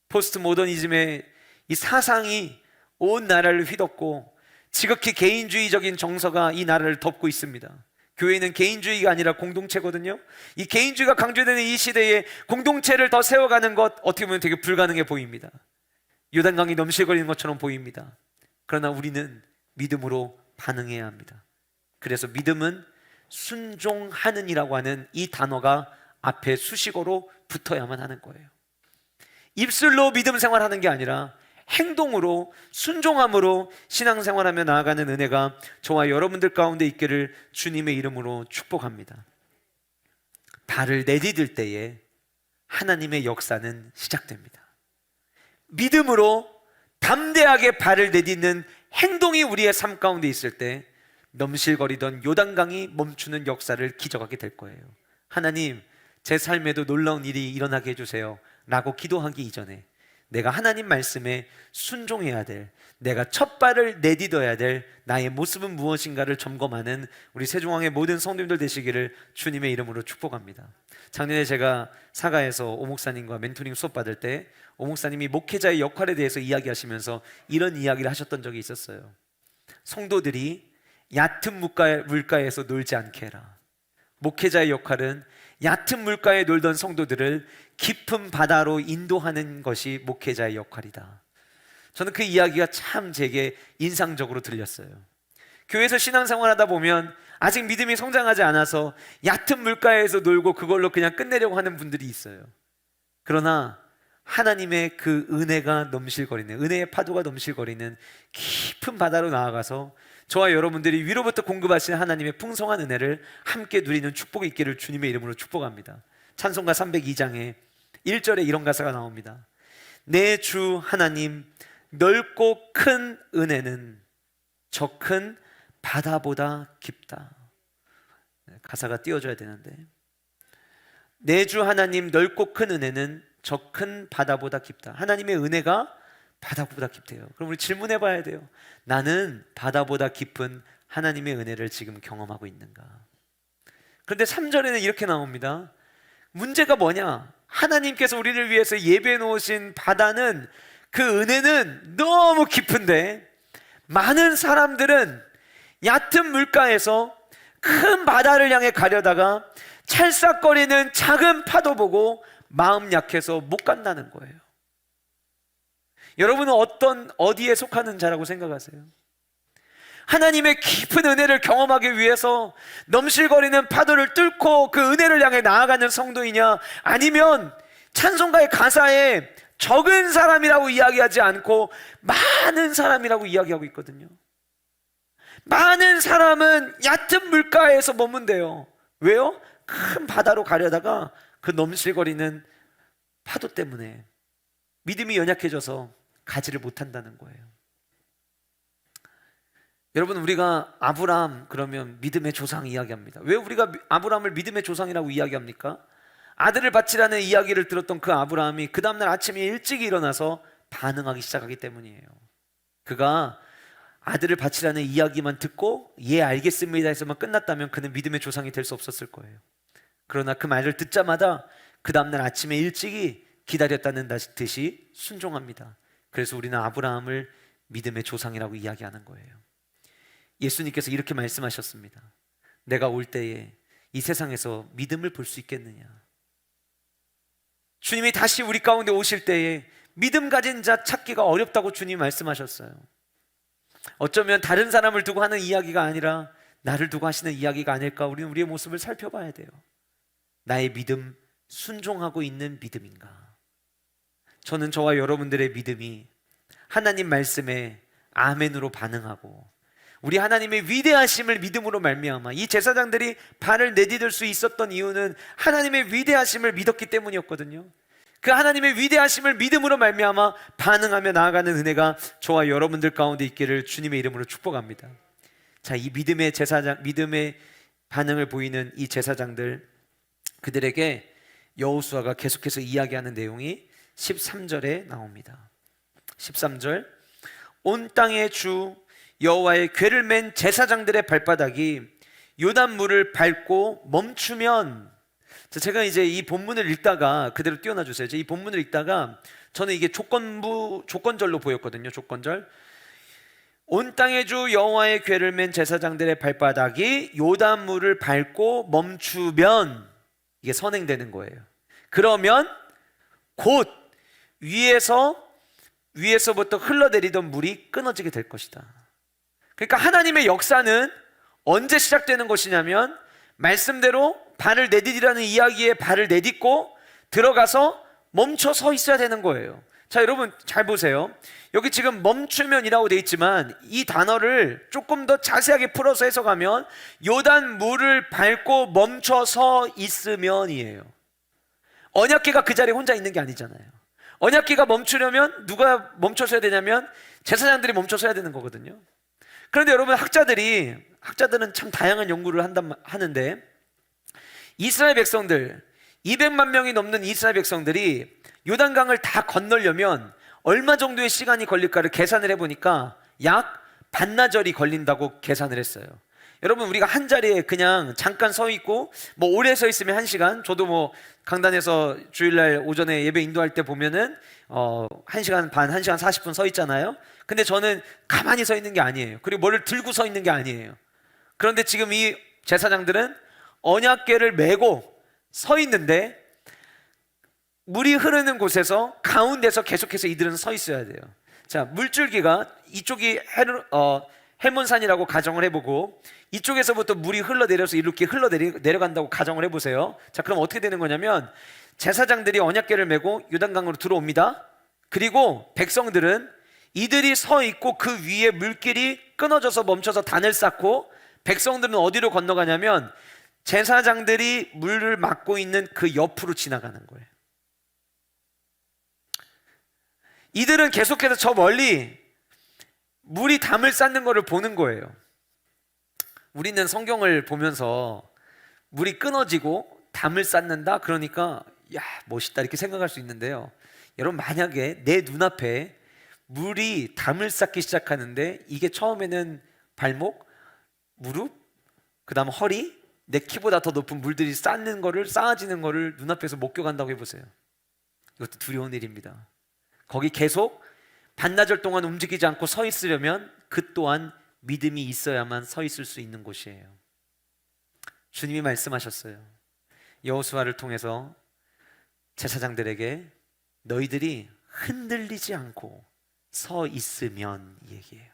포스트 모더니즘의 이 사상이 온 나라를 휘덮고 지극히 개인주의적인 정서가 이 나라를 덮고 있습니다. 교회는 개인주의가 아니라 공동체거든요. 이 개인주의가 강조되는 이 시대에 공동체를 더 세워가는 것, 어떻게 보면 되게 불가능해 보입니다. 요단강이 넘실거리는 것처럼 보입니다. 그러나 우리는 믿음으로 반응해야 합니다. 그래서 믿음은 순종하는이라고 하는 이 단어가 앞에 수식어로 붙어야만 하는 거예요. 입술로 믿음 생활하는 게 아니라 행동으로, 순종함으로 신앙생활하며 나아가는 은혜가 저와 여러분들 가운데 있기를 주님의 이름으로 축복합니다. 발을 내디딜 때에 하나님의 역사는 시작됩니다. 믿음으로 담대하게 발을 내딛는 행동이 우리의 삶 가운데 있을 때 넘실거리던 요단강이 멈추는 역사를 기적하게 될 거예요. 하나님, 제 삶에도 놀라운 일이 일어나게 해주세요 라고 기도하기 이전에 내가 하나님 말씀에 순종해야 될, 내가 첫 발을 내딛어야 될 나의 모습은 무엇인가를 점검하는 우리 세종왕의 모든 성도님들 되시기를 주님의 이름으로 축복합니다. 작년에 제가 사가에서 오 목사님과 멘토링 수업 받을 때 오 목사님이 목회자의 역할에 대해서 이야기하시면서 이런 이야기를 하셨던 적이 있었어요. 성도들이 얕은 물가에서 놀지 않게 해라. 목회자의 역할은 얕은 물가에 놀던 성도들을 깊은 바다로 인도하는 것이 목회자의 역할이다. 저는 그 이야기가 참 제게 인상적으로 들렸어요. 교회에서 신앙생활 하다 보면 아직 믿음이 성장하지 않아서 얕은 물가에서 놀고 그걸로 그냥 끝내려고 하는 분들이 있어요. 그러나 하나님의 그 은혜가 넘실거리는, 은혜의 파도가 넘실거리는 깊은 바다로 나아가서 저와 여러분들이 위로부터 공급하신 하나님의 풍성한 은혜를 함께 누리는 축복이 있기를 주님의 이름으로 축복합니다. 찬송가 302장에 1절에 이런 가사가 나옵니다. 내 주 하나님, 넓고 큰 은혜는 저 큰 바다보다 깊다. 가사가 띄워줘야 되는데, 내 주 하나님, 넓고 큰 은혜는 저 큰 바다보다 깊다. 하나님의 은혜가 바다보다 깊대요. 그럼 우리 질문해 봐야 돼요. 나는 바다보다 깊은 하나님의 은혜를 지금 경험하고 있는가? 그런데 3절에는 이렇게 나옵니다. 문제가 뭐냐? 하나님께서 우리를 위해서 예배해 놓으신 바다는, 그 은혜는 너무 깊은데 많은 사람들은 얕은 물가에서 큰 바다를 향해 가려다가 찰싹거리는 작은 파도 보고 마음 약해서 못 간다는 거예요. 여러분은 어디에 속하는 자라고 생각하세요? 하나님의 깊은 은혜를 경험하기 위해서 넘실거리는 파도를 뚫고 그 은혜를 향해 나아가는 성도이냐, 아니면 찬송가의 가사에 적은 사람이라고 이야기하지 않고 많은 사람이라고 이야기하고 있거든요. 많은 사람은 얕은 물가에서 머문대요. 왜요? 큰 바다로 가려다가 그 넘실거리는 파도 때문에 믿음이 연약해져서 가지를 못한다는 거예요. 여러분, 우리가 아브라함 그러면 믿음의 조상 이야기합니다. 왜 우리가 아브라함을 믿음의 조상이라고 이야기합니까? 아들을 바치라는 이야기를 들었던 그 아브라함이 그 다음날 아침에 일찍 일어나서 반응하기 시작하기 때문이에요. 그가 아들을 바치라는 이야기만 듣고 예 알겠습니다 해서만 끝났다면 그는 믿음의 조상이 될 수 없었을 거예요. 그러나 그 말을 듣자마자 그 다음날 아침에 일찍이 기다렸다는 듯이 순종합니다. 그래서 우리는 아브라함을 믿음의 조상이라고 이야기하는 거예요. 예수님께서 이렇게 말씀하셨습니다. 내가 올 때에 이 세상에서 믿음을 볼 수 있겠느냐. 주님이 다시 우리 가운데 오실 때에 믿음 가진 자 찾기가 어렵다고 주님이 말씀하셨어요. 어쩌면 다른 사람을 두고 하는 이야기가 아니라 나를 두고 하시는 이야기가 아닐까. 우리는 우리의 모습을 살펴봐야 돼요. 나의 믿음, 순종하고 있는 믿음인가? 저는 저와 여러분들의 믿음이 하나님 말씀에 아멘으로 반응하고 우리 하나님의 위대하심을 믿음으로 말미암아 이 제사장들이 발을 내디딜 수 있었던 이유는 하나님의 위대하심을 믿었기 때문이었거든요. 그 하나님의 위대하심을 믿음으로 말미암아 반응하며 나아가는 은혜가 저와 여러분들 가운데 있기를 주님의 이름으로 축복합니다. 자, 이 믿음의 제사장, 믿음의 반응을 보이는 이 제사장들, 그들에게 여호수아가 계속해서 이야기하는 내용이 13절에 나옵니다. 13절, 온 땅의 주 여호와의 궤를 맨 제사장들의 발바닥이 요단물을 밟고 멈추면, 제가 이제 이 본문을 읽다가 그대로 띄워놔 주세요. 이 본문을 읽다가 저는 이게 조건절로 보였거든요. 조건절. 온 땅의 주 여호와의 궤를 맨 제사장들의 발바닥이 요단물을 밟고 멈추면 이게 선행되는 거예요. 그러면 곧 위에서부터 흘러내리던 물이 끊어지게 될 것이다. 그러니까 하나님의 역사는 언제 시작되는 것이냐면 말씀대로 발을 내디디라는 이야기에 발을 내딛고 들어가서 멈춰 서 있어야 되는 거예요. 자, 여러분 잘 보세요. 여기 지금 멈추면이라고 되어 있지만 이 단어를 조금 더 자세하게 풀어서 해석하면 요단 물을 밟고 멈춰 서 있으면이에요. 언약궤가 그 자리에 혼자 있는 게 아니잖아요. 언약궤가 멈추려면 누가 멈춰서야 되냐면 제사장들이 멈춰서야 되는 거거든요. 그런데 여러분, 학자들은 참 다양한 연구를 하는데 이스라엘 백성들 200만 명이 넘는 이스라엘 백성들이 요단강을 다 건너려면 얼마 정도의 시간이 걸릴까를 계산을 해보니까 약 반나절이 걸린다고 계산을 했어요. 여러분, 우리가 한 자리에 그냥 잠깐 서 있고 뭐 오래 서 있으면 1시간, 저도 뭐 강단에서 주일날 오전에 예배 인도할 때 보면은 1시간 반, 1시간 40분 서 있잖아요. 근데 저는 가만히 서 있는 게 아니에요. 그리고 뭐를 들고 서 있는 게 아니에요. 그런데 지금 이 제사장들은 언약궤를 메고 서 있는데 물이 흐르는 곳에서 가운데서 계속해서 이들은 서 있어야 돼요. 자, 물줄기가 이쪽이 헬몬산이라고 가정을 해보고 이쪽에서부터 물이 흘러내려서 이렇게 흘러내려간다고 가정을 해보세요. 자, 그럼 어떻게 되는 거냐면 제사장들이 언약궤를 메고 요단강으로 들어옵니다. 그리고 백성들은 이들이 서 있고 그 위에 물길이 끊어져서 멈춰서 단을 쌓고 백성들은 어디로 건너가냐면 제사장들이 물을 막고 있는 그 옆으로 지나가는 거예요. 이들은 계속해서 저 멀리 물이 담을 쌓는 것을 보는 거예요. 우리는 성경을 보면서 물이 끊어지고 담을 쌓는다? 그러니까 야, 멋있다 이렇게 생각할 수 있는데요. 여러분, 만약에 내 눈앞에 물이 담을 쌓기 시작하는데 이게 처음에는 발목, 무릎, 그 다음 허리, 내 키보다 더 높은 물들이 쌓아지는 거를 눈앞에서 목격한다고 해보세요. 이것도 두려운 일입니다. 거기 계속 반나절 동안 움직이지 않고 서 있으려면 그 또한 믿음이 있어야만 서 있을 수 있는 곳이에요. 주님이 말씀하셨어요. 여호수아를 통해서 제사장들에게 너희들이 흔들리지 않고 서 있으면, 얘기해요.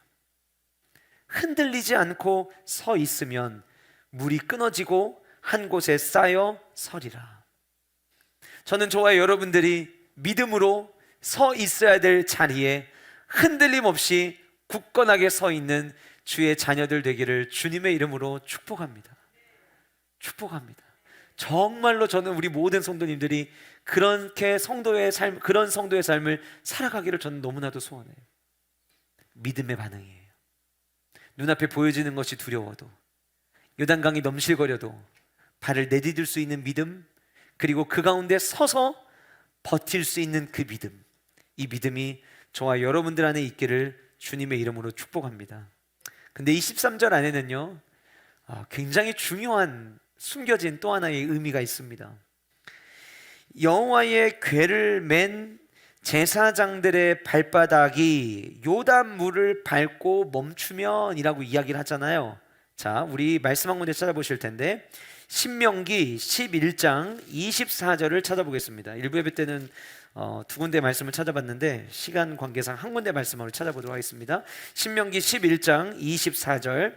흔들리지 않고 서 있으면 물이 끊어지고 한 곳에 쌓여 서리라. 저는 저와 여러분들이 믿음으로 서 있어야 될 자리에 흔들림 없이 굳건하게 서 있는 주의 자녀들 되기를 주님의 이름으로 축복합니다. 축복합니다. 정말로 저는 우리 모든 성도님들이 그렇게 그런 성도의 삶을 살아가기를 저는 너무나도 소원해요. 믿음의 반응이에요. 눈앞에 보여지는 것이 두려워도, 요단강이 넘실거려도 발을 내디딜 수 있는 믿음, 그리고 그 가운데 서서 버틸 수 있는 그 믿음, 이 믿음이 저와 여러분들 안에 있기를 주님의 이름으로 축복합니다. 근데 이 13절 안에는요, 굉장히 중요한 숨겨진 또 하나의 의미가 있습니다. 여호와의 궤를 맨 제사장들의 발바닥이 요단물을 밟고 멈추면 이라고 이야기를 하잖아요. 자, 우리 말씀 한 군데 찾아보실 텐데 신명기 11장 24절을 찾아보겠습니다. 일부 예배 때는 두 군데 말씀을 찾아봤는데 시간 관계상 한 군데 말씀으로 찾아보도록 하겠습니다. 신명기 11장 24절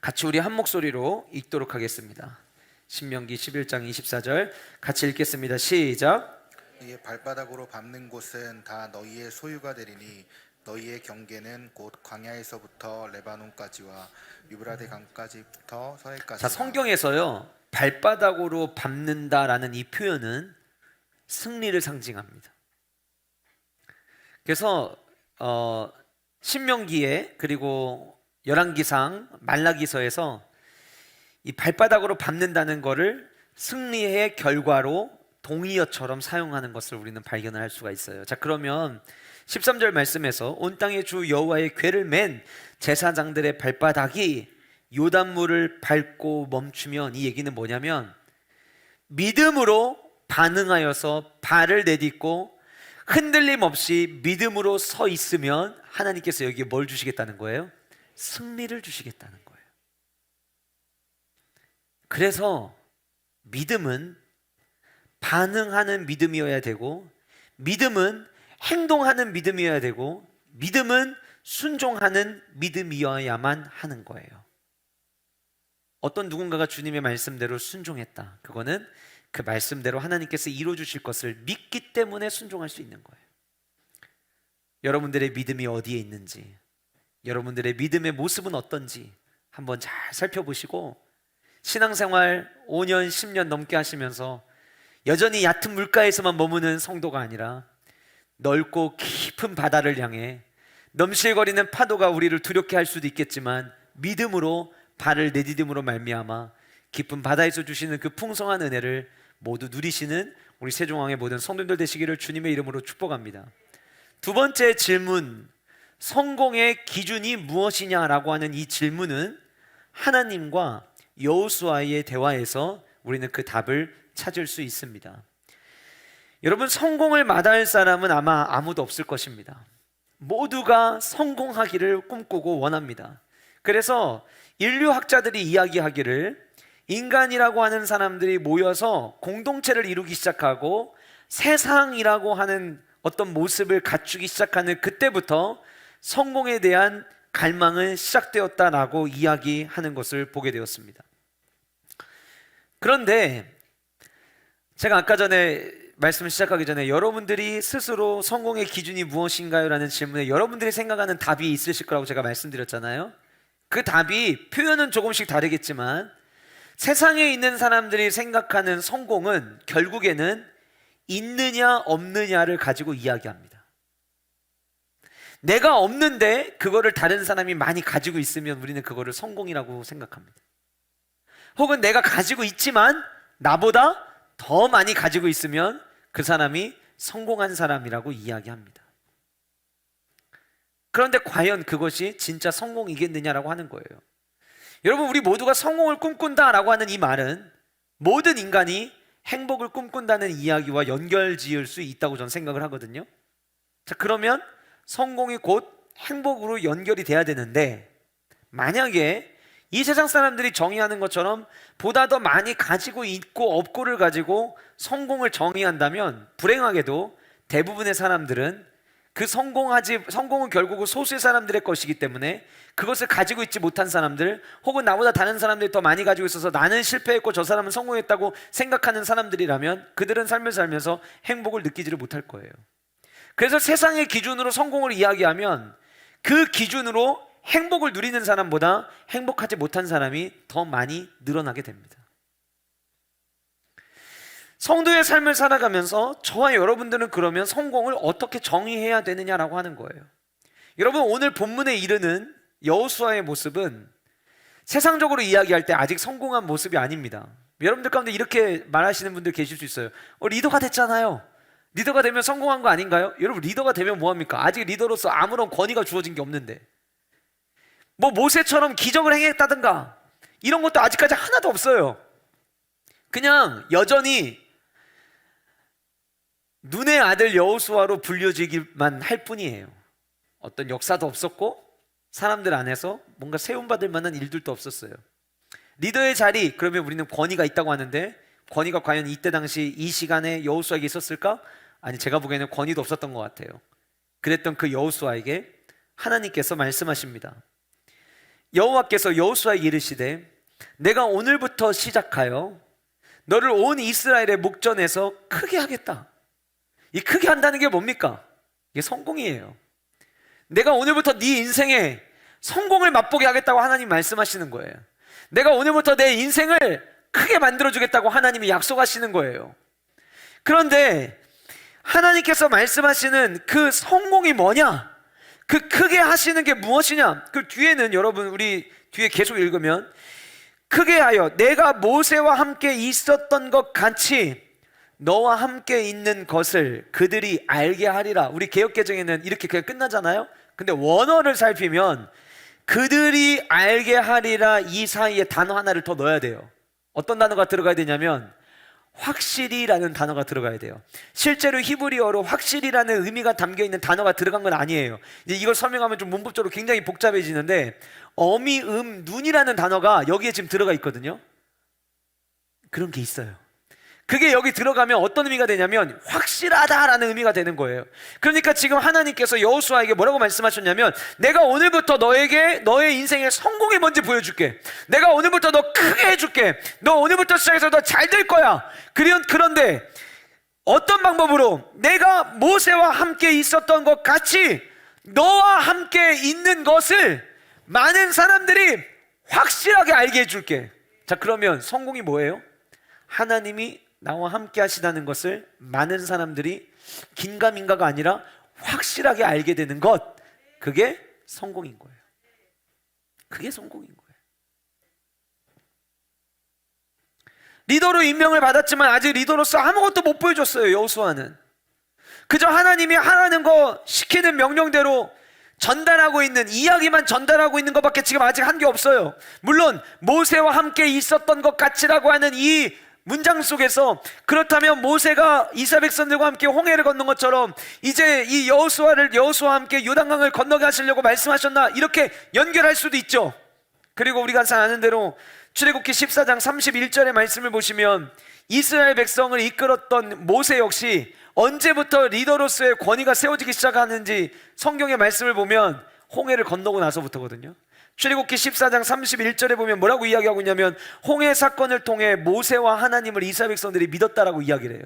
같이 우리 한 목소리로 읽도록 하겠습니다. 신명기 11장 24절 같이 읽겠습니다. 시작. 너희의 발바닥으로 밟는 곳은 다 너희의 소유가 되리니 너희의 경계는 곧 광야에서부터 레바논까지와 유브라데 강까지부터 서해까지. 자, 성경에서요 발바닥으로 밟는다라는 이 표현은 승리를 상징합니다. 그래서 신명기에 그리고 열왕기상 말라기서에서 이 발바닥으로 밟는다는 것을 승리의 결과로 동의어처럼 사용하는 것을 우리는 발견을 할 수가 있어요. 자, 그러면 13절 말씀에서 온 땅의 주 여호와의 궤를 맨 제사장들의 발바닥이 요단물을 밟고 멈추면, 이 얘기는 뭐냐면 믿음으로 반응하여서 발을 내딛고 흔들림 없이 믿음으로 서 있으면 하나님께서 여기에 뭘 주시겠다는 거예요? 승리를 주시겠다는 거예요. 그래서 믿음은 반응하는 믿음이어야 되고, 믿음은 행동하는 믿음이어야 되고, 믿음은 순종하는 믿음이어야만 하는 거예요. 어떤 누군가가 주님의 말씀대로 순종했다, 그거는 그 말씀대로 하나님께서 이루어주실 것을 믿기 때문에 순종할 수 있는 거예요. 여러분들의 믿음이 어디에 있는지, 여러분들의 믿음의 모습은 어떤지 한번 잘 살펴보시고, 신앙생활 5년 10년 넘게 하시면서 여전히 얕은 물가에서만 머무는 성도가 아니라 넓고 깊은 바다를 향해 넘실거리는 파도가 우리를 두렵게 할 수도 있겠지만 믿음으로 발을 내디딤으로 말미암아 깊은 바다에서 주시는 그 풍성한 은혜를 모두 누리시는 우리 세종왕의 모든 성도들 되시기를 주님의 이름으로 축복합니다. 두 번째 질문, 성공의 기준이 무엇이냐라고 하는 이 질문은 하나님과 여호수아의 대화에서 우리는 그 답을 찾을 수 있습니다. 여러분, 성공을 마다할 사람은 아마 아무도 없을 것입니다. 모두가 성공하기를 꿈꾸고 원합니다. 그래서 인류학자들이 이야기하기를 인간이라고 하는 사람들이 모여서 공동체를 이루기 시작하고 세상이라고 하는 어떤 모습을 갖추기 시작하는 그때부터 성공에 대한 갈망은 시작되었다라고 이야기하는 것을 보게 되었습니다. 그런데 제가 아까 전에 말씀을 시작하기 전에 여러분들이 스스로 성공의 기준이 무엇인가요? 라는 질문에 여러분들이 생각하는 답이 있으실 거라고 제가 말씀드렸잖아요. 그 답이 표현은 조금씩 다르겠지만 세상에 있는 사람들이 생각하는 성공은 결국에는 있느냐 없느냐를 가지고 이야기합니다. 내가 없는데 그거를 다른 사람이 많이 가지고 있으면 우리는 그거를 성공이라고 생각합니다. 혹은 내가 가지고 있지만 나보다 더 많이 가지고 있으면 그 사람이 성공한 사람이라고 이야기합니다. 그런데 과연 그것이 진짜 성공이겠느냐라고 하는 거예요. 여러분, 우리 모두가 성공을 꿈꾼다라고 하는 이 말은 모든 인간이 행복을 꿈꾼다는 이야기와 연결지을 수 있다고 저는 생각을 하거든요. 자, 그러면 성공이 곧 행복으로 연결이 돼야 되는데, 만약에 이 세상 사람들이 정의하는 것처럼 보다 더 많이 가지고 있고 없고를 가지고 성공을 정의한다면 불행하게도 대부분의 사람들은 그 성공은 결국은 소수의 사람들의 것이기 때문에 그것을 가지고 있지 못한 사람들, 혹은 나보다 다른 사람들이 더 많이 가지고 있어서 나는 실패했고 저 사람은 성공했다고 생각하는 사람들이라면 그들은 삶을 살면서 행복을 느끼지를 못할 거예요. 그래서 세상의 기준으로 성공을 이야기하면 그 기준으로 행복을 누리는 사람보다 행복하지 못한 사람이 더 많이 늘어나게 됩니다. 성도의 삶을 살아가면서 저와 여러분들은 그러면 성공을 어떻게 정의해야 되느냐라고 하는 거예요. 여러분, 오늘 본문에 이르는 여호수아의 모습은 세상적으로 이야기할 때 아직 성공한 모습이 아닙니다. 여러분들 가운데 이렇게 말하시는 분들 계실 수 있어요. 리더가 됐잖아요. 리더가 되면 성공한 거 아닌가요? 여러분, 리더가 되면 뭐합니까? 아직 리더로서 아무런 권위가 주어진 게 없는데, 뭐 모세처럼 기적을 행했다든가 이런 것도 아직까지 하나도 없어요. 그냥 여전히 눈의 아들 여호수아로 불려지기만 할 뿐이에요. 어떤 역사도 없었고 사람들 안에서 뭔가 세움받을 만한 일들도 없었어요. 리더의 자리, 그러면 우리는 권위가 있다고 하는데, 권위가 과연 이때 당시 이 시간에 여호수아에게 있었을까? 아니, 제가 보기에는 권위도 없었던 것 같아요. 그랬던 그 여호수아에게 하나님께서 말씀하십니다. 여호와께서 여호수아에게 이르시되 내가 오늘부터 시작하여 너를 온 이스라엘의 목전에서 크게 하겠다. 이 크게 한다는 게 뭡니까? 이게 성공이에요. 내가 오늘부터 네 인생에 성공을 맛보게 하겠다고 하나님 말씀하시는 거예요. 내가 오늘부터 내 인생을 크게 만들어주겠다고 하나님이 약속하시는 거예요. 그런데 하나님께서 말씀하시는 그 성공이 뭐냐? 그 크게 하시는 게 무엇이냐? 그 뒤에는 여러분, 우리 뒤에 계속 읽으면 크게 하여 내가 모세와 함께 있었던 것 같이 너와 함께 있는 것을 그들이 알게 하리라. 우리 개역개정에는 이렇게 그냥 끝나잖아요. 근데 원어를 살피면 그들이 알게 하리라 이 사이에 단어 하나를 더 넣어야 돼요. 어떤 단어가 들어가야 되냐면 확실히라는 단어가 들어가야 돼요. 실제로 히브리어로 확실히라는 의미가 담겨있는 단어가 들어간 건 아니에요. 이제 이걸 설명하면 좀 문법적으로 굉장히 복잡해지는데, 어미, 눈이라는 단어가 여기에 지금 들어가 있거든요. 그런 게 있어요. 그게 여기 들어가면 어떤 의미가 되냐면 확실하다라는 의미가 되는 거예요. 그러니까 지금 하나님께서 여호수아에게 뭐라고 말씀하셨냐면, 내가 오늘부터 너에게 너의 인생의 성공이 뭔지 보여줄게. 내가 오늘부터 너 크게 해줄게. 너 오늘부터 시작해서 너 잘 될 거야. 그런데 어떤 방법으로? 내가 모세와 함께 있었던 것 같이 너와 함께 있는 것을 많은 사람들이 확실하게 알게 해줄게. 자, 그러면 성공이 뭐예요? 하나님이 나와 함께 하시다는 것을 많은 사람들이 긴가민가가 아니라 확실하게 알게 되는 것, 그게 성공인 거예요. 그게 성공인 거예요. 리더로 임명을 받았지만 아직 리더로서 아무것도 못 보여줬어요. 여호수아는 그저 하나님이 하라는 거 시키는 명령대로 전달하고 있는, 이야기만 전달하고 있는 것밖에 지금 아직 한 게 없어요. 물론 모세와 함께 있었던 것 같이라고 하는 이 문장 속에서, 그렇다면 모세가 이스라엘 백성들과 함께 홍해를 건넌 것처럼 이제 이 여호수아와 함께 요단강을 건너게 하시려고 말씀하셨나, 이렇게 연결할 수도 있죠. 그리고 우리가 잘 아는 대로 출애굽기 14장 31절의 말씀을 보시면 이스라엘 백성을 이끌었던 모세 역시 언제부터 리더로서의 권위가 세워지기 시작하는지 성경의 말씀을 보면 홍해를 건너고 나서부터거든요. 출애굽기 14장 31절에 보면 뭐라고 이야기하고 있냐면, 홍해 사건을 통해 모세와 하나님을 이스라엘 백성들이 믿었다라고 이야기를 해요.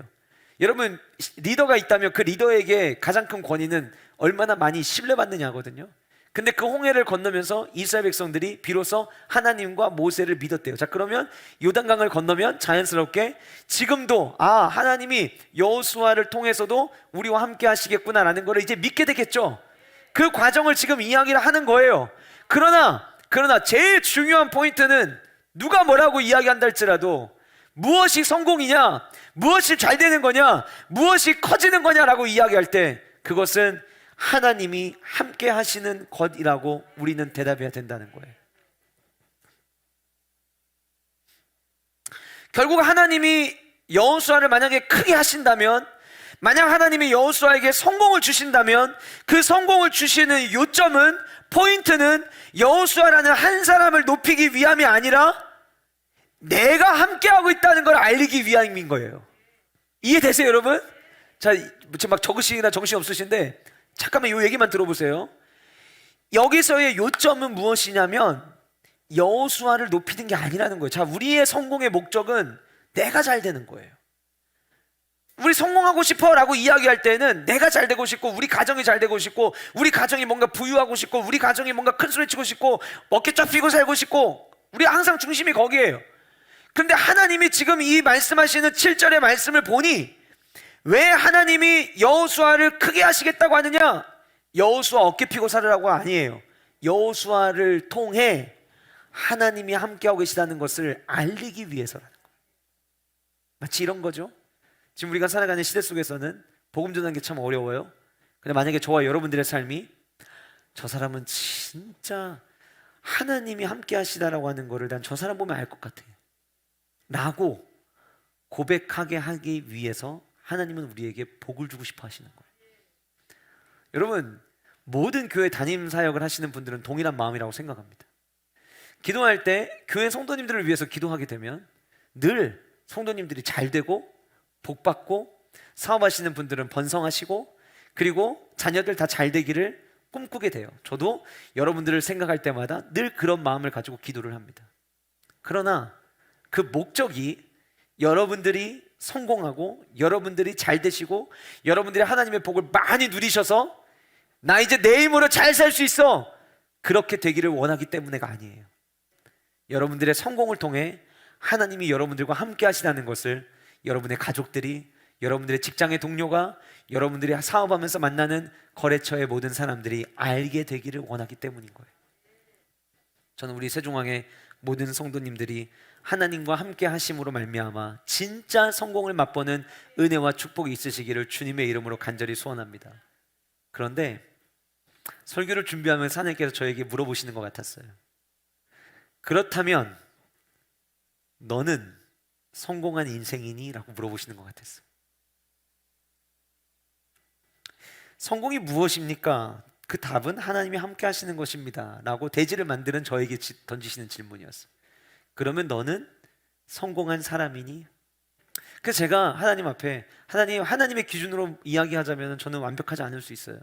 여러분, 리더가 있다면 그 리더에게 가장 큰 권위는 얼마나 많이 신뢰받느냐거든요. 근데 그 홍해를 건너면서 이스라엘 백성들이 비로소 하나님과 모세를 믿었대요. 자, 그러면 요단강을 건너면 자연스럽게 지금도 하나님이 여호수아를 통해서도 우리와 함께 하시겠구나라는 걸 이제 믿게 되겠죠. 그 과정을 지금 이야기를 하는 거예요. 그러나 제일 중요한 포인트는 누가 뭐라고 이야기한다 할지라도 무엇이 성공이냐, 무엇이 잘 되는 거냐, 무엇이 커지는 거냐라고 이야기할 때 그것은 하나님이 함께 하시는 것이라고 우리는 대답해야 된다는 거예요. 결국 하나님이 여호수아를 만약에 크게 하신다면, 만약 하나님이 여호수아에게 성공을 주신다면, 그 성공을 주시는 요점은, 포인트는 여호수아라는 한 사람을 높이기 위함이 아니라 내가 함께하고 있다는 걸 알리기 위함인 거예요. 이해되세요, 여러분? 자, 지금 막 적으시기나 정신 없으신데 잠깐만 이 얘기만 들어보세요. 여기서의 요점은 무엇이냐면 여호수아를 높이는 게 아니라는 거예요. 자, 우리의 성공의 목적은 내가 잘 되는 거예요. 우리 성공하고 싶어 라고 이야기할 때는 내가 잘 되고 싶고 우리 가정이 잘 되고 싶고 우리 가정이 뭔가 부유하고 싶고 우리 가정이 뭔가 큰 소리 치고 싶고 어깨 쫙 펴고 살고 싶고 우리 항상 중심이 거기에요. 그런데 하나님이 지금 이 말씀하시는 7절의 말씀을 보니 왜 하나님이 여호수아를 크게 하시겠다고 하느냐? 여호수아 어깨 펴고 살으라고 아니에요. 여호수아를 통해 하나님이 함께하고 계시다는 것을 알리기 위해서라는 거예요. 마치 이런 거죠. 지금 우리가 살아가는 시대 속에서는 복음 전하는 게 참 어려워요. 근데 만약에 저와 여러분들의 삶이 저 사람은 진짜 하나님이 함께 하시다라고 하는 거를 난 저 사람 보면 알 것 같아 라고 고백하게 하기 위해서 하나님은 우리에게 복을 주고 싶어 하시는 거예요. 여러분, 모든 교회 담임 사역을 하시는 분들은 동일한 마음이라고 생각합니다. 기도할 때 교회 성도님들을 위해서 기도하게 되면 늘 성도님들이 잘 되고 복받고 사업하시는 분들은 번성하시고 그리고 자녀들 다 잘 되기를 꿈꾸게 돼요. 저도 여러분들을 생각할 때마다 늘 그런 마음을 가지고 기도를 합니다. 그러나 그 목적이 여러분들이 성공하고 여러분들이 잘 되시고 여러분들이 하나님의 복을 많이 누리셔서 나 이제 내 힘으로 잘 살 수 있어 그렇게 되기를 원하기 때문에가 아니에요. 여러분들의 성공을 통해 하나님이 여러분들과 함께 하시다는 것을 여러분의 가족들이, 여러분들의 직장의 동료가, 여러분들이 사업하면서 만나는 거래처의 모든 사람들이 알게 되기를 원하기 때문인 거예요. 저는 우리 세종왕의 모든 성도님들이 하나님과 함께 하심으로 말미암아 진짜 성공을 맛보는 은혜와 축복이 있으시기를 주님의 이름으로 간절히 소원합니다. 그런데 설교를 준비하면서 하나님께서 저에게 물어보시는 것 같았어요. 그렇다면 너는 성공한 인생이니? 라고 물어보시는 것 같았어요. 성공이 무엇입니까? 그 답은 하나님이 함께 하시는 것입니다 라고 대지를 만드는 저에게 던지시는 질문이었어요. 그러면 너는 성공한 사람이니? 그래서 제가 하나님 앞에 하나님의 기준으로 이야기하자면 저는 완벽하지 않을 수 있어요.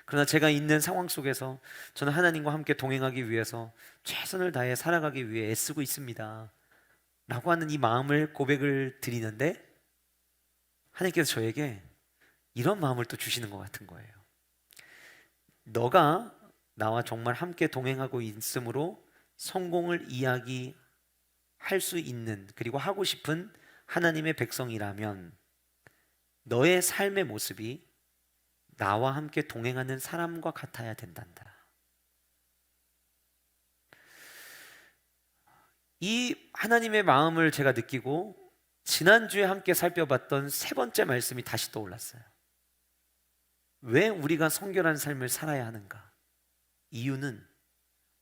그러나 제가 있는 상황 속에서 저는 하나님과 함께 동행하기 위해서 최선을 다해 살아가기 위해 애쓰고 있습니다 라고 하는 이 마음을 고백을 드리는데 하나님께서 저에게 이런 마음을 또 주시는 것 같은 거예요. 너가 나와 정말 함께 동행하고 있으므로 성공을 이야기할 수 있는 그리고 하고 싶은 하나님의 백성이라면 너의 삶의 모습이 나와 함께 동행하는 사람과 같아야 된단다. 이 하나님의 마음을 제가 느끼고 지난주에 함께 살펴봤던 세 번째 말씀이 다시 떠올랐어요. 왜 우리가 성결한 삶을 살아야 하는가? 이유는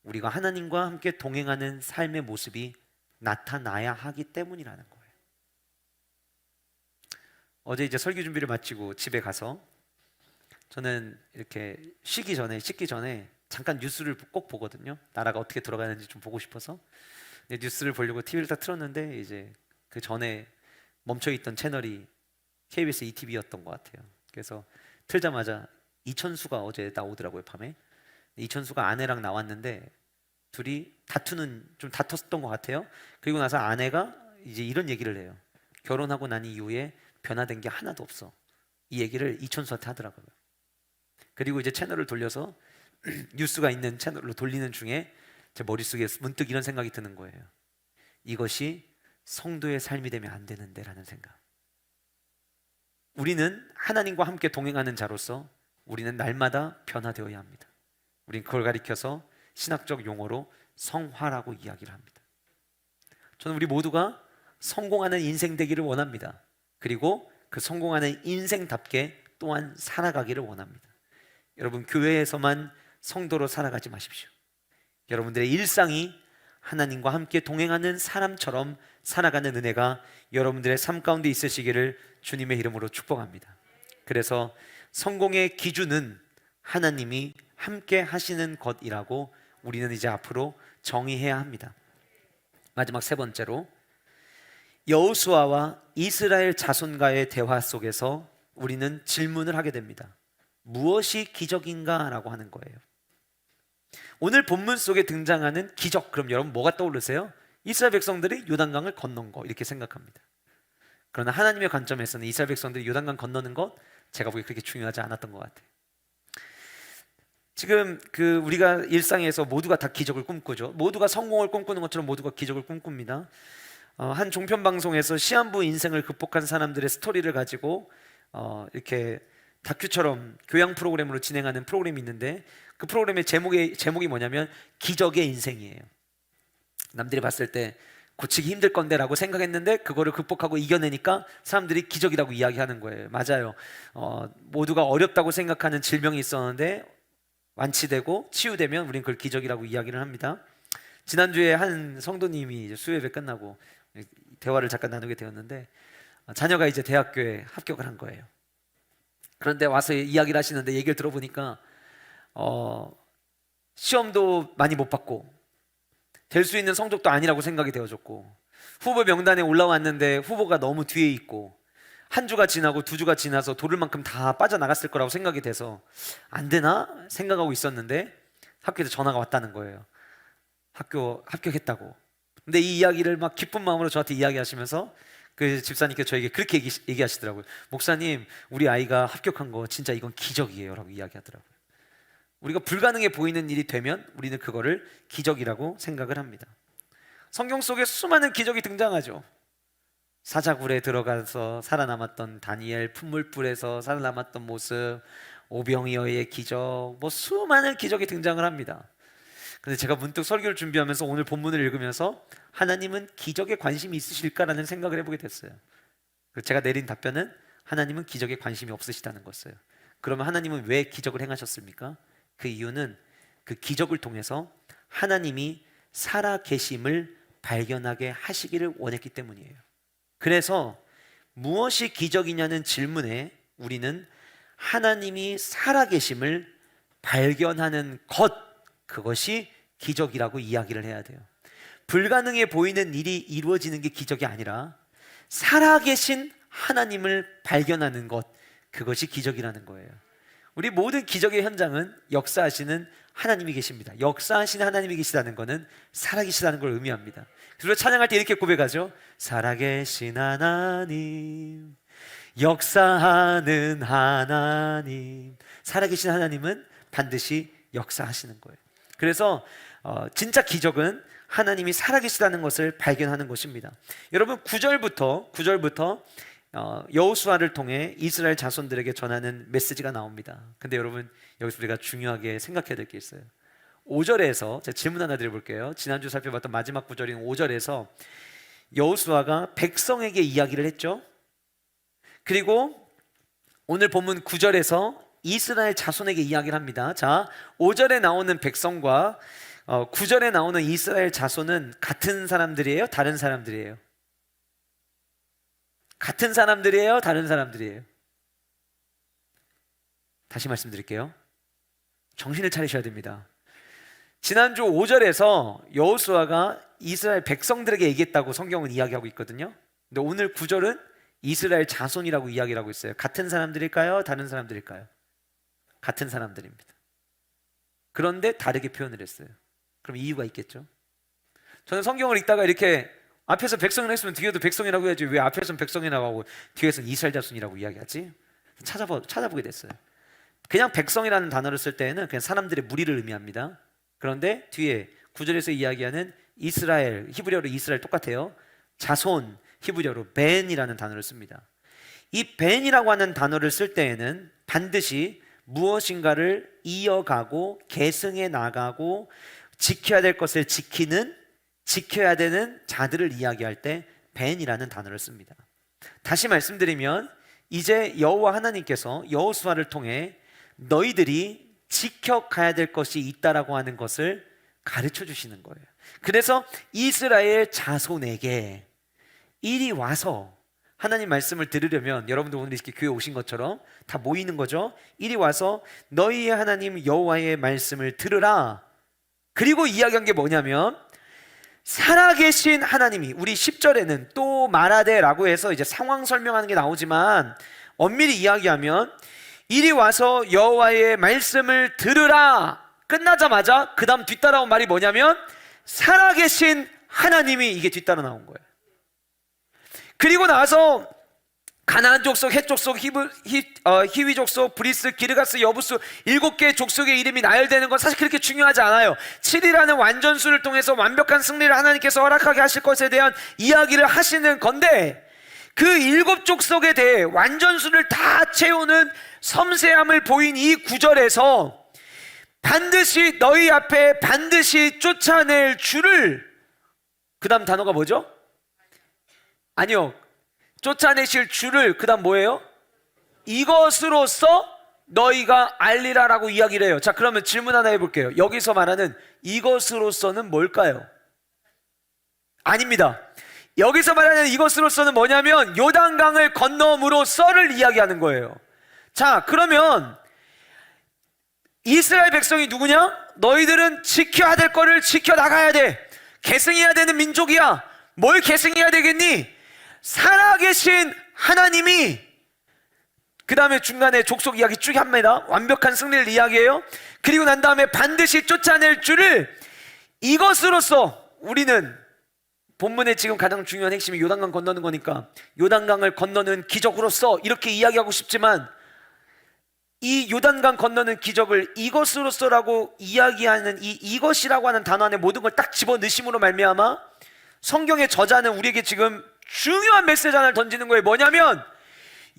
우리가 하나님과 함께 동행하는 삶의 모습이 나타나야 하기 때문이라는 거예요. 어제 이제 설교 준비를 마치고 집에 가서 저는 이렇게 씻기 전에 잠깐 뉴스를 꼭 보거든요. 나라가 어떻게 돌아가는지 좀 보고 싶어서. 근데 뉴스를 보려고 TV를 딱 틀었는데 이제 그 전에 멈춰있던 채널이 KBS ETV였던 것 같아요. 그래서 틀자마자 이천수가 어제 나오더라고요, 밤에. 이천수가 아내랑 나왔는데 둘이 좀 다퉜던 것 같아요. 그리고 나서 아내가 이제 이런 얘기를 해요. 결혼하고 난 이후에 변화된 게 하나도 없어. 이 얘기를 이천수한테 하더라고요. 그리고 이제 채널을 돌려서 뉴스가 있는 채널로 돌리는 중에 제 머릿속에 문득 이런 생각이 드는 거예요. 이것이 성도의 삶이 되면 안 되는데 라는 생각. 우리는 하나님과 함께 동행하는 자로서 우리는 날마다 변화되어야 합니다. 우린 그걸 가리켜서 신학적 용어로 성화라고 이야기를 합니다. 저는 우리 모두가 성공하는 인생 되기를 원합니다. 그리고 그 성공하는 인생답게 또한 살아가기를 원합니다. 여러분, 교회에서만 성도로 살아가지 마십시오. 여러분들의 일상이 하나님과 함께 동행하는 사람처럼 살아가는 은혜가 여러분들의 삶 가운데 있으시기를 주님의 이름으로 축복합니다. 그래서 성공의 기준은 하나님이 함께 하시는 것이라고 우리는 이제 앞으로 정의해야 합니다. 마지막 세 번째로 여호수아와 이스라엘 자손과의 대화 속에서 우리는 질문을 하게 됩니다. 무엇이 기적인가? 라고 하는 거예요. 오늘 본문 속에 등장하는 기적, 그럼 여러분 뭐가 떠오르세요? 이스라엘 백성들이 요단강을 건넌 거 이렇게 생각합니다. 그러나 하나님의 관점에서는 이스라엘 백성들이 요단강 건너는 것 제가 보기에 그렇게 중요하지 않았던 것 같아요. 지금 우리가 일상에서 모두가 다 기적을 꿈꾸죠. 모두가 성공을 꿈꾸는 것처럼 모두가 기적을 꿈꿉니다. 한 종편 방송에서 시한부 인생을 극복한 사람들의 스토리를 가지고 이렇게 다큐처럼 교양 프로그램으로 진행하는 프로그램이 있는데 그 프로그램의 제목이 뭐냐면 기적의 인생이에요. 남들이 봤을 때 고치기 힘들 건데 라고 생각했는데 그거를 극복하고 이겨내니까 사람들이 기적이라고 이야기하는 거예요. 맞아요. 모두가 어렵다고 생각하는 질병이 있었는데 완치되고 치유되면 우린 그걸 기적이라고 이야기를 합니다. 지난주에 한 성도님이 이제 수요예배 끝나고 대화를 잠깐 나누게 되었는데 자녀가 이제 대학교에 합격을 한 거예요. 그런데 와서 이야기를 하시는데 얘기를 들어보니까 시험도 많이 못 봤고 될 수 있는 성적도 아니라고 생각이 되어졌고 후보 명단에 올라왔는데 후보가 너무 뒤에 있고 한 주가 지나고 두 주가 지나서 도를 만큼 다 빠져나갔을 거라고 생각이 돼서 안 되나 생각하고 있었는데 학교에서 전화가 왔다는 거예요. 학교 합격했다고. 근데 이 이야기를 막 기쁜 마음으로 저한테 이야기하시면서 그 집사님께서 저에게 그렇게 얘기하시더라고요. 목사님, 우리 아이가 합격한 거 진짜 이건 기적이에요 라고 이야기하더라고요. 우리가 불가능해 보이는 일이 되면 우리는 그거를 기적이라고 생각을 합니다. 성경 속에 수많은 기적이 등장하죠. 사자굴에 들어가서 살아남았던 다니엘, 풀물불에서 살아남았던 모습, 오병이어의 기적, 뭐 수많은 기적이 등장을 합니다. 근데 제가 문득 설교를 준비하면서 오늘 본문을 읽으면서 하나님은 기적에 관심이 있으실까라는 생각을 해보게 됐어요. 제가 내린 답변은 하나님은 기적에 관심이 없으시다는 것이에요. 그러면 하나님은 왜 기적을 행하셨습니까? 그 이유는 그 기적을 통해서 하나님이 살아계심을 발견하게 하시기를 원했기 때문이에요. 그래서 무엇이 기적이냐는 질문에 우리는 하나님이 살아계심을 발견하는 것, 그것이 기적이라고 이야기를 해야 돼요. 불가능해 보이는 일이 이루어지는 게 기적이 아니라 살아계신 하나님을 발견하는 것, 그것이 기적이라는 거예요. 우리 모든 기적의 현장은 역사하시는 하나님이 계십니다. 역사하시는 하나님이 계시다는 것은 살아계시다는 걸 의미합니다. 그래서 찬양할 때 이렇게 고백하죠. 살아계신 하나님, 역사하는 하나님. 살아계신 하나님은 반드시 역사하시는 거예요. 그래서 진짜 기적은 하나님이 살아계시다는 것을 발견하는 것입니다. 여러분 9절부터 여호수아를 통해 이스라엘 자손들에게 전하는 메시지가 나옵니다. 근데 여러분 여기서 우리가 중요하게 생각해야 될 게 있어요. 5절에서 제가 질문 하나 드려볼게요. 지난주 살펴봤던 마지막 구절인 5절에서 여호수아가 백성에게 이야기를 했죠. 그리고 오늘 본문 9절에서 이스라엘 자손에게 이야기를 합니다. 자, 5절에 나오는 백성과 9절에 나오는 이스라엘 자손은 같은 사람들이에요? 다른 사람들이에요? 같은 사람들이에요? 다른 사람들이에요? 다시 말씀드릴게요. 정신을 차리셔야 됩니다. 지난주 5절에서 여호수아가 이스라엘 백성들에게 얘기했다고 성경은 이야기하고 있거든요. 근데 오늘 9절은 이스라엘 자손이라고 이야기를 하고 있어요. 같은 사람들일까요? 다른 사람들일까요? 같은 사람들입니다. 그런데 다르게 표현을 했어요. 그럼 이유가 있겠죠? 저는 성경을 읽다가 이렇게 앞에서 백성이라고 했으면 뒤에도 백성이라고 해야지 왜 앞에서는 백성이라고 하고 뒤에서는 이스라엘 자손이라고 이야기하지? 찾아보게 됐어요. 그냥 백성이라는 단어를 쓸 때에는 그냥 사람들의 무리를 의미합니다. 그런데 뒤에 9절에서 이야기하는 이스라엘, 히브리어로 이스라엘 똑같아요. 자손, 히브리어로 벤이라는 단어를 씁니다. 이 벤이라고 하는 단어를 쓸 때에는 반드시 무엇인가를 이어가고 계승해 나가고 지켜야 될 것을 지켜야 되는 자들을 이야기할 때 벤이라는 단어를 씁니다. 다시 말씀드리면 이제 여호와 하나님께서 여호수아를 통해 너희들이 지켜가야 될 것이 있다라고 하는 것을 가르쳐 주시는 거예요. 그래서 이스라엘 자손에게 이리 와서 하나님 말씀을 들으려면 여러분들 오늘 이렇게 교회 오신 것처럼 다 모이는 거죠. 이리 와서 너희의 하나님 여호와의 말씀을 들으라. 그리고 이야기한 게 뭐냐면 살아계신 하나님이, 우리 10절에는 또 말하되라고 해서 이제 상황 설명하는 게 나오지만 엄밀히 이야기하면 이리 와서 여호와의 말씀을 들으라 끝나자마자 그 다음 뒤따라온 말이 뭐냐면 살아계신 하나님이, 이게 뒤따라 나온 거예요. 그리고 나서 가나안 족속, 헷 족속, 히위 족속, 브리스, 기르가스, 여부스 7개의 족속의 이름이 나열되는 건 사실 그렇게 중요하지 않아요. 7이라는 완전수를 통해서 완벽한 승리를 하나님께서 허락하게 하실 것에 대한 이야기를 하시는 건데, 그 7족속에 대해 완전수를 다 채우는 섬세함을 보인 이 구절에서 반드시 너희 앞에 반드시 쫓아낼 줄을, 그 다음 단어가 뭐죠? 아니요, 쫓아내실 줄을, 그 다음 뭐예요? 이것으로써 너희가 알리라라고 이야기를 해요. 자, 그러면 질문 하나 해볼게요. 여기서 말하는 이것으로서는 뭘까요? 아닙니다. 여기서 말하는 이것으로서는 뭐냐면 요단강을 건너므로써를 이야기하는 거예요. 자, 그러면 이스라엘 백성이 누구냐? 너희들은 지켜야 될 거를 지켜나가야 돼. 계승해야 되는 민족이야. 뭘 계승해야 되겠니? 살아계신 하나님이, 그 다음에 중간에 족속 이야기 쭉 합니다. 완벽한 승리를 이야기해요. 그리고 난 다음에 반드시 쫓아낼 줄을 이것으로써, 우리는 본문의 지금 가장 중요한 핵심이 요단강 건너는 거니까 요단강을 건너는 기적으로서 이렇게 이야기하고 싶지만, 이 요단강 건너는 기적을 이것으로서라고 이야기하는 이 이것이라고 하는 단어 안에 모든 걸 딱 집어넣으심으로 말미암아 성경의 저자는 우리에게 지금 중요한 메시지 하나를 던지는 거예요. 뭐냐면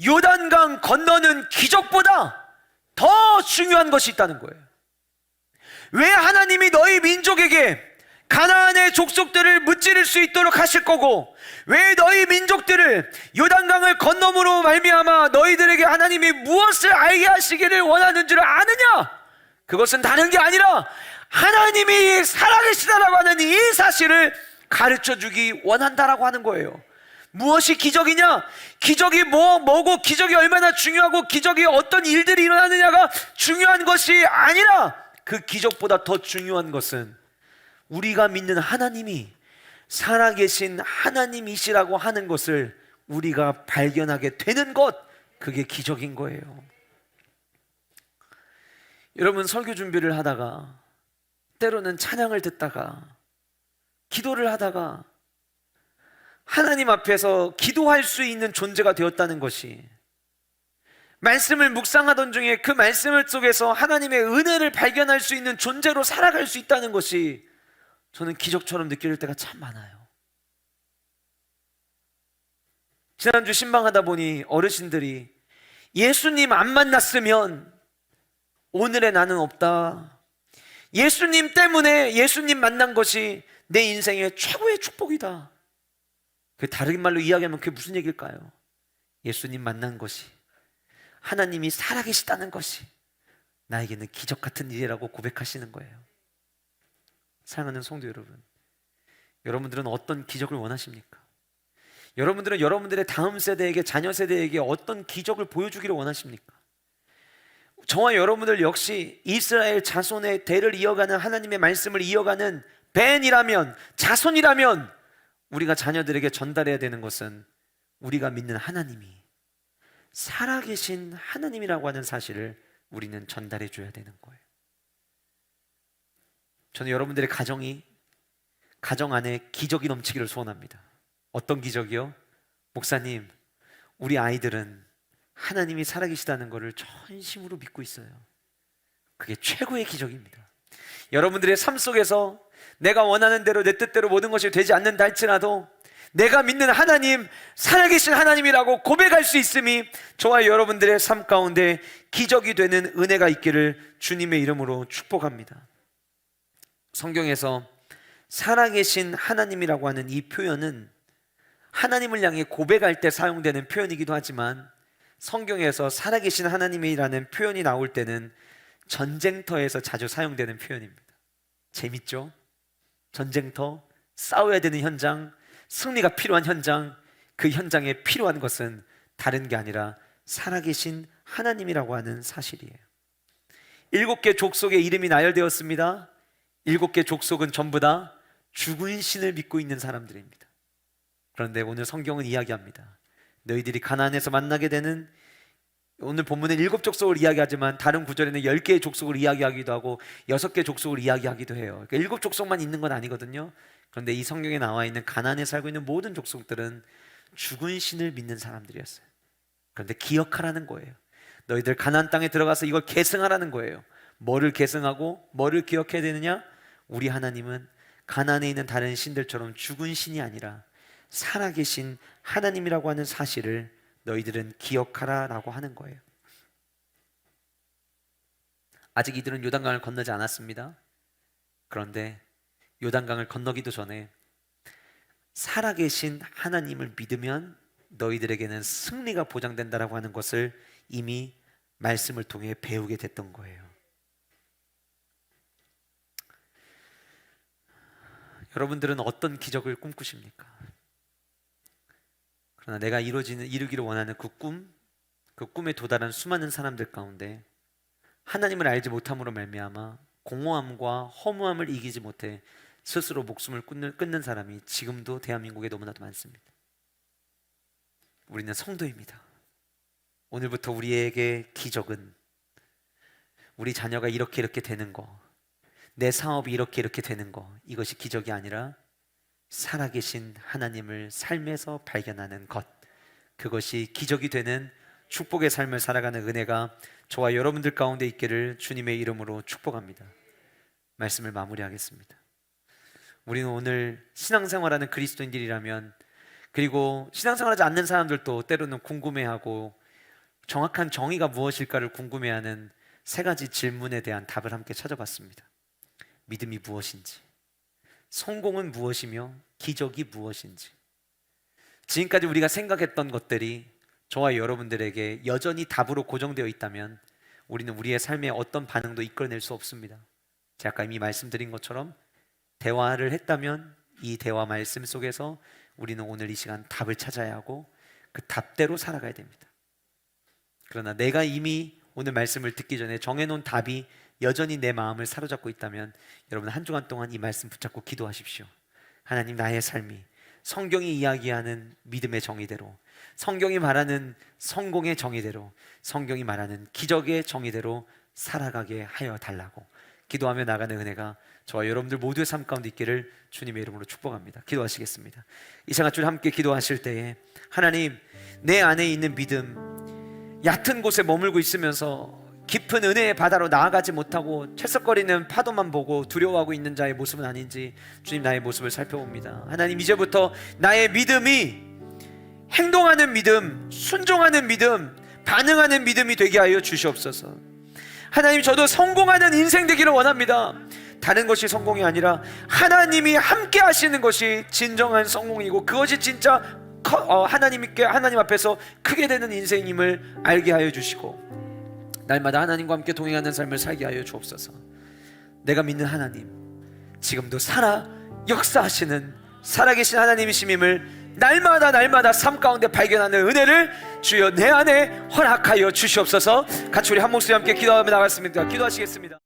요단강 건너는 기적보다 더 중요한 것이 있다는 거예요. 왜 하나님이 너희 민족에게 가나안의 족속들을 무찌를 수 있도록 하실 거고, 왜 너희 민족들을 요단강을 건너므로 말미암아 너희들에게 하나님이 무엇을 알게 하시기를 원하는 줄 아느냐? 그것은 다른 게 아니라 하나님이 살아계시다라고 하는 이 사실을 가르쳐주기 원한다라고 하는 거예요. 무엇이 기적이냐? 기적이 뭐고 기적이 얼마나 중요하고 기적이 어떤 일들이 일어나느냐가 중요한 것이 아니라, 그 기적보다 더 중요한 것은 우리가 믿는 하나님이 살아계신 하나님이시라고 하는 것을 우리가 발견하게 되는 것, 그게 기적인 거예요. 여러분, 설교 준비를 하다가, 때로는 찬양을 듣다가, 기도를 하다가 하나님 앞에서 기도할 수 있는 존재가 되었다는 것이, 말씀을 묵상하던 중에 그 말씀 속에서 하나님의 은혜를 발견할 수 있는 존재로 살아갈 수 있다는 것이 저는 기적처럼 느낄 때가 참 많아요. 지난주 신방하다 보니 어르신들이 예수님 안 만났으면 오늘의 나는 없다. 예수님 때문에 예수님 만난 것이 내 인생의 최고의 축복이다. 그 다른 말로 이야기하면 그게 무슨 얘기일까요? 예수님 만난 것이, 하나님이 살아계시다는 것이 나에게는 기적 같은 일이라고 고백하시는 거예요. 사랑하는 성도 여러분, 여러분들은 어떤 기적을 원하십니까? 여러분들은 여러분들의 다음 세대에게, 자녀 세대에게 어떤 기적을 보여주기를 원하십니까? 저와 여러분들 역시 이스라엘 자손의 대를 이어가는 하나님의 말씀을 이어가는 벤이라면, 자손이라면 우리가 자녀들에게 전달해야 되는 것은 우리가 믿는 하나님이 살아계신 하나님이라고 하는 사실을 우리는 전달해 줘야 되는 거예요. 저는 여러분들의 가정 안에 기적이 넘치기를 소원합니다. 어떤 기적이요? 목사님, 우리 아이들은 하나님이 살아계시다는 것을 전심으로 믿고 있어요. 그게 최고의 기적입니다. 여러분들의 삶 속에서 내가 원하는 대로 내 뜻대로 모든 것이 되지 않는다 할지라도 내가 믿는 하나님, 살아계신 하나님이라고 고백할 수 있음이 저와 여러분들의 삶 가운데 기적이 되는 은혜가 있기를 주님의 이름으로 축복합니다. 성경에서 살아계신 하나님이라고 하는 이 표현은 하나님을 향해 고백할 때 사용되는 표현이기도 하지만, 성경에서 살아계신 하나님이라는 표현이 나올 때는 전쟁터에서 자주 사용되는 표현입니다. 재밌죠? 전쟁터, 싸워야 되는 현장, 승리가 필요한 현장, 그 현장에 필요한 것은 다른 게 아니라 살아계신 하나님이라고 하는 사실이에요. 7개 족속의 이름이 나열되었습니다. 7개 족속은 전부 다 죽은 신을 믿고 있는 사람들입니다. 그런데 오늘 성경은 이야기합니다. 너희들이 가나안에서 만나게 되는, 오늘 본문은 7족속을 이야기하지만 다른 구절에는 10개의 족속을 이야기하기도 하고 6개 족속을 이야기하기도 해요. 그러니까 7족속만 있는 건 아니거든요. 그런데 이 성경에 나와 있는 가나안에 살고 있는 모든 족속들은 죽은 신을 믿는 사람들이었어요. 그런데 기억하라는 거예요. 너희들 가나안 땅에 들어가서 이걸 계승하라는 거예요. 뭐를 계승하고 뭐를 기억해야 되느냐? 우리 하나님은 가나안에 있는 다른 신들처럼 죽은 신이 아니라 살아계신 하나님이라고 하는 사실을 너희들은 기억하라라고 하는 거예요. 아직 이들은 요단강을 건너지 않았습니다. 그런데 요단강을 건너기도 전에 살아계신 하나님을 믿으면 너희들에게는 승리가 보장된다라고 하는 것을 이미 말씀을 통해 배우게 됐던 거예요. 여러분들은 어떤 기적을 꿈꾸십니까? 그러나 내가 이루기를 원하는 그 꿈에 도달한 수많은 사람들 가운데 하나님을 알지 못함으로 말미암아 공허함과 허무함을 이기지 못해 스스로 목숨을 끊는 사람이 지금도 대한민국에 너무나도 많습니다. 우리는 성도입니다. 오늘부터 우리에게 기적은 우리 자녀가 이렇게 되는 거, 내 사업이 이렇게 되는 거, 이것이 기적이 아니라 살아계신 하나님을 삶에서 발견하는 것, 그것이 기적이 되는 축복의 삶을 살아가는 은혜가 저와 여러분들 가운데 있기를 주님의 이름으로 축복합니다. 말씀을 마무리하겠습니다. 우리는 오늘 신앙생활하는 그리스도인들이라면, 그리고 신앙생활하지 않는 사람들도 때로는 궁금해하고 정확한 정의가 무엇일까를 궁금해하는 세 가지 질문에 대한 답을 함께 찾아봤습니다. 믿음이 무엇인지, 성공은 무엇이며 기적이 무엇인지. 지금까지 우리가 생각했던 것들이 저와 여러분들에게 여전히 답으로 고정되어 있다면 우리는 우리의 삶에 어떤 반응도 이끌어낼 수 없습니다. 제가 아까 이미 말씀드린 것처럼 대화를 했다면 이 대화 말씀 속에서 우리는 오늘 이 시간 답을 찾아야 하고 그 답대로 살아가야 됩니다. 그러나 내가 이미 오늘 말씀을 듣기 전에 정해놓은 답이 여전히 내 마음을 사로잡고 있다면 여러분 한 주간 동안 이 말씀 붙잡고 기도하십시오. 하나님, 나의 삶이 성경이 이야기하는 믿음의 정의대로, 성경이 말하는 성공의 정의대로, 성경이 말하는 기적의 정의대로 살아가게 하여 달라고 기도하며 나가는 은혜가 저와 여러분들 모두의 삶 가운데 있기를 주님의 이름으로 축복합니다. 기도하시겠습니다. 이 시간 줄 함께 기도하실 때에 하나님, 내 안에 있는 믿음, 얕은 곳에 머물고 있으면서 깊은 은혜의 바다로 나아가지 못하고 채석거리는 파도만 보고 두려워하고 있는 자의 모습은 아닌지 주님, 나의 모습을 살펴봅니다. 하나님, 이제부터 나의 믿음이 행동하는 믿음, 순종하는 믿음, 반응하는 믿음이 되게 하여 주시옵소서. 하나님, 저도 성공하는 인생 되기를 원합니다. 다른 것이 성공이 아니라 하나님이 함께 하시는 것이 진정한 성공이고 그것이 진짜 하나님 앞에서 크게 되는 인생임을 알게 하여 주시고 날마다 하나님과 함께 동행하는 삶을 살게 하여 주옵소서. 내가 믿는 하나님, 지금도 역사하시는 살아계신 하나님이심임을 날마다 삶 가운데 발견하는 은혜를 주여 내 안에 허락하여 주시옵소서. 같이 우리 한 목소리 함께 기도하며 나갔습니다. 기도하시겠습니다.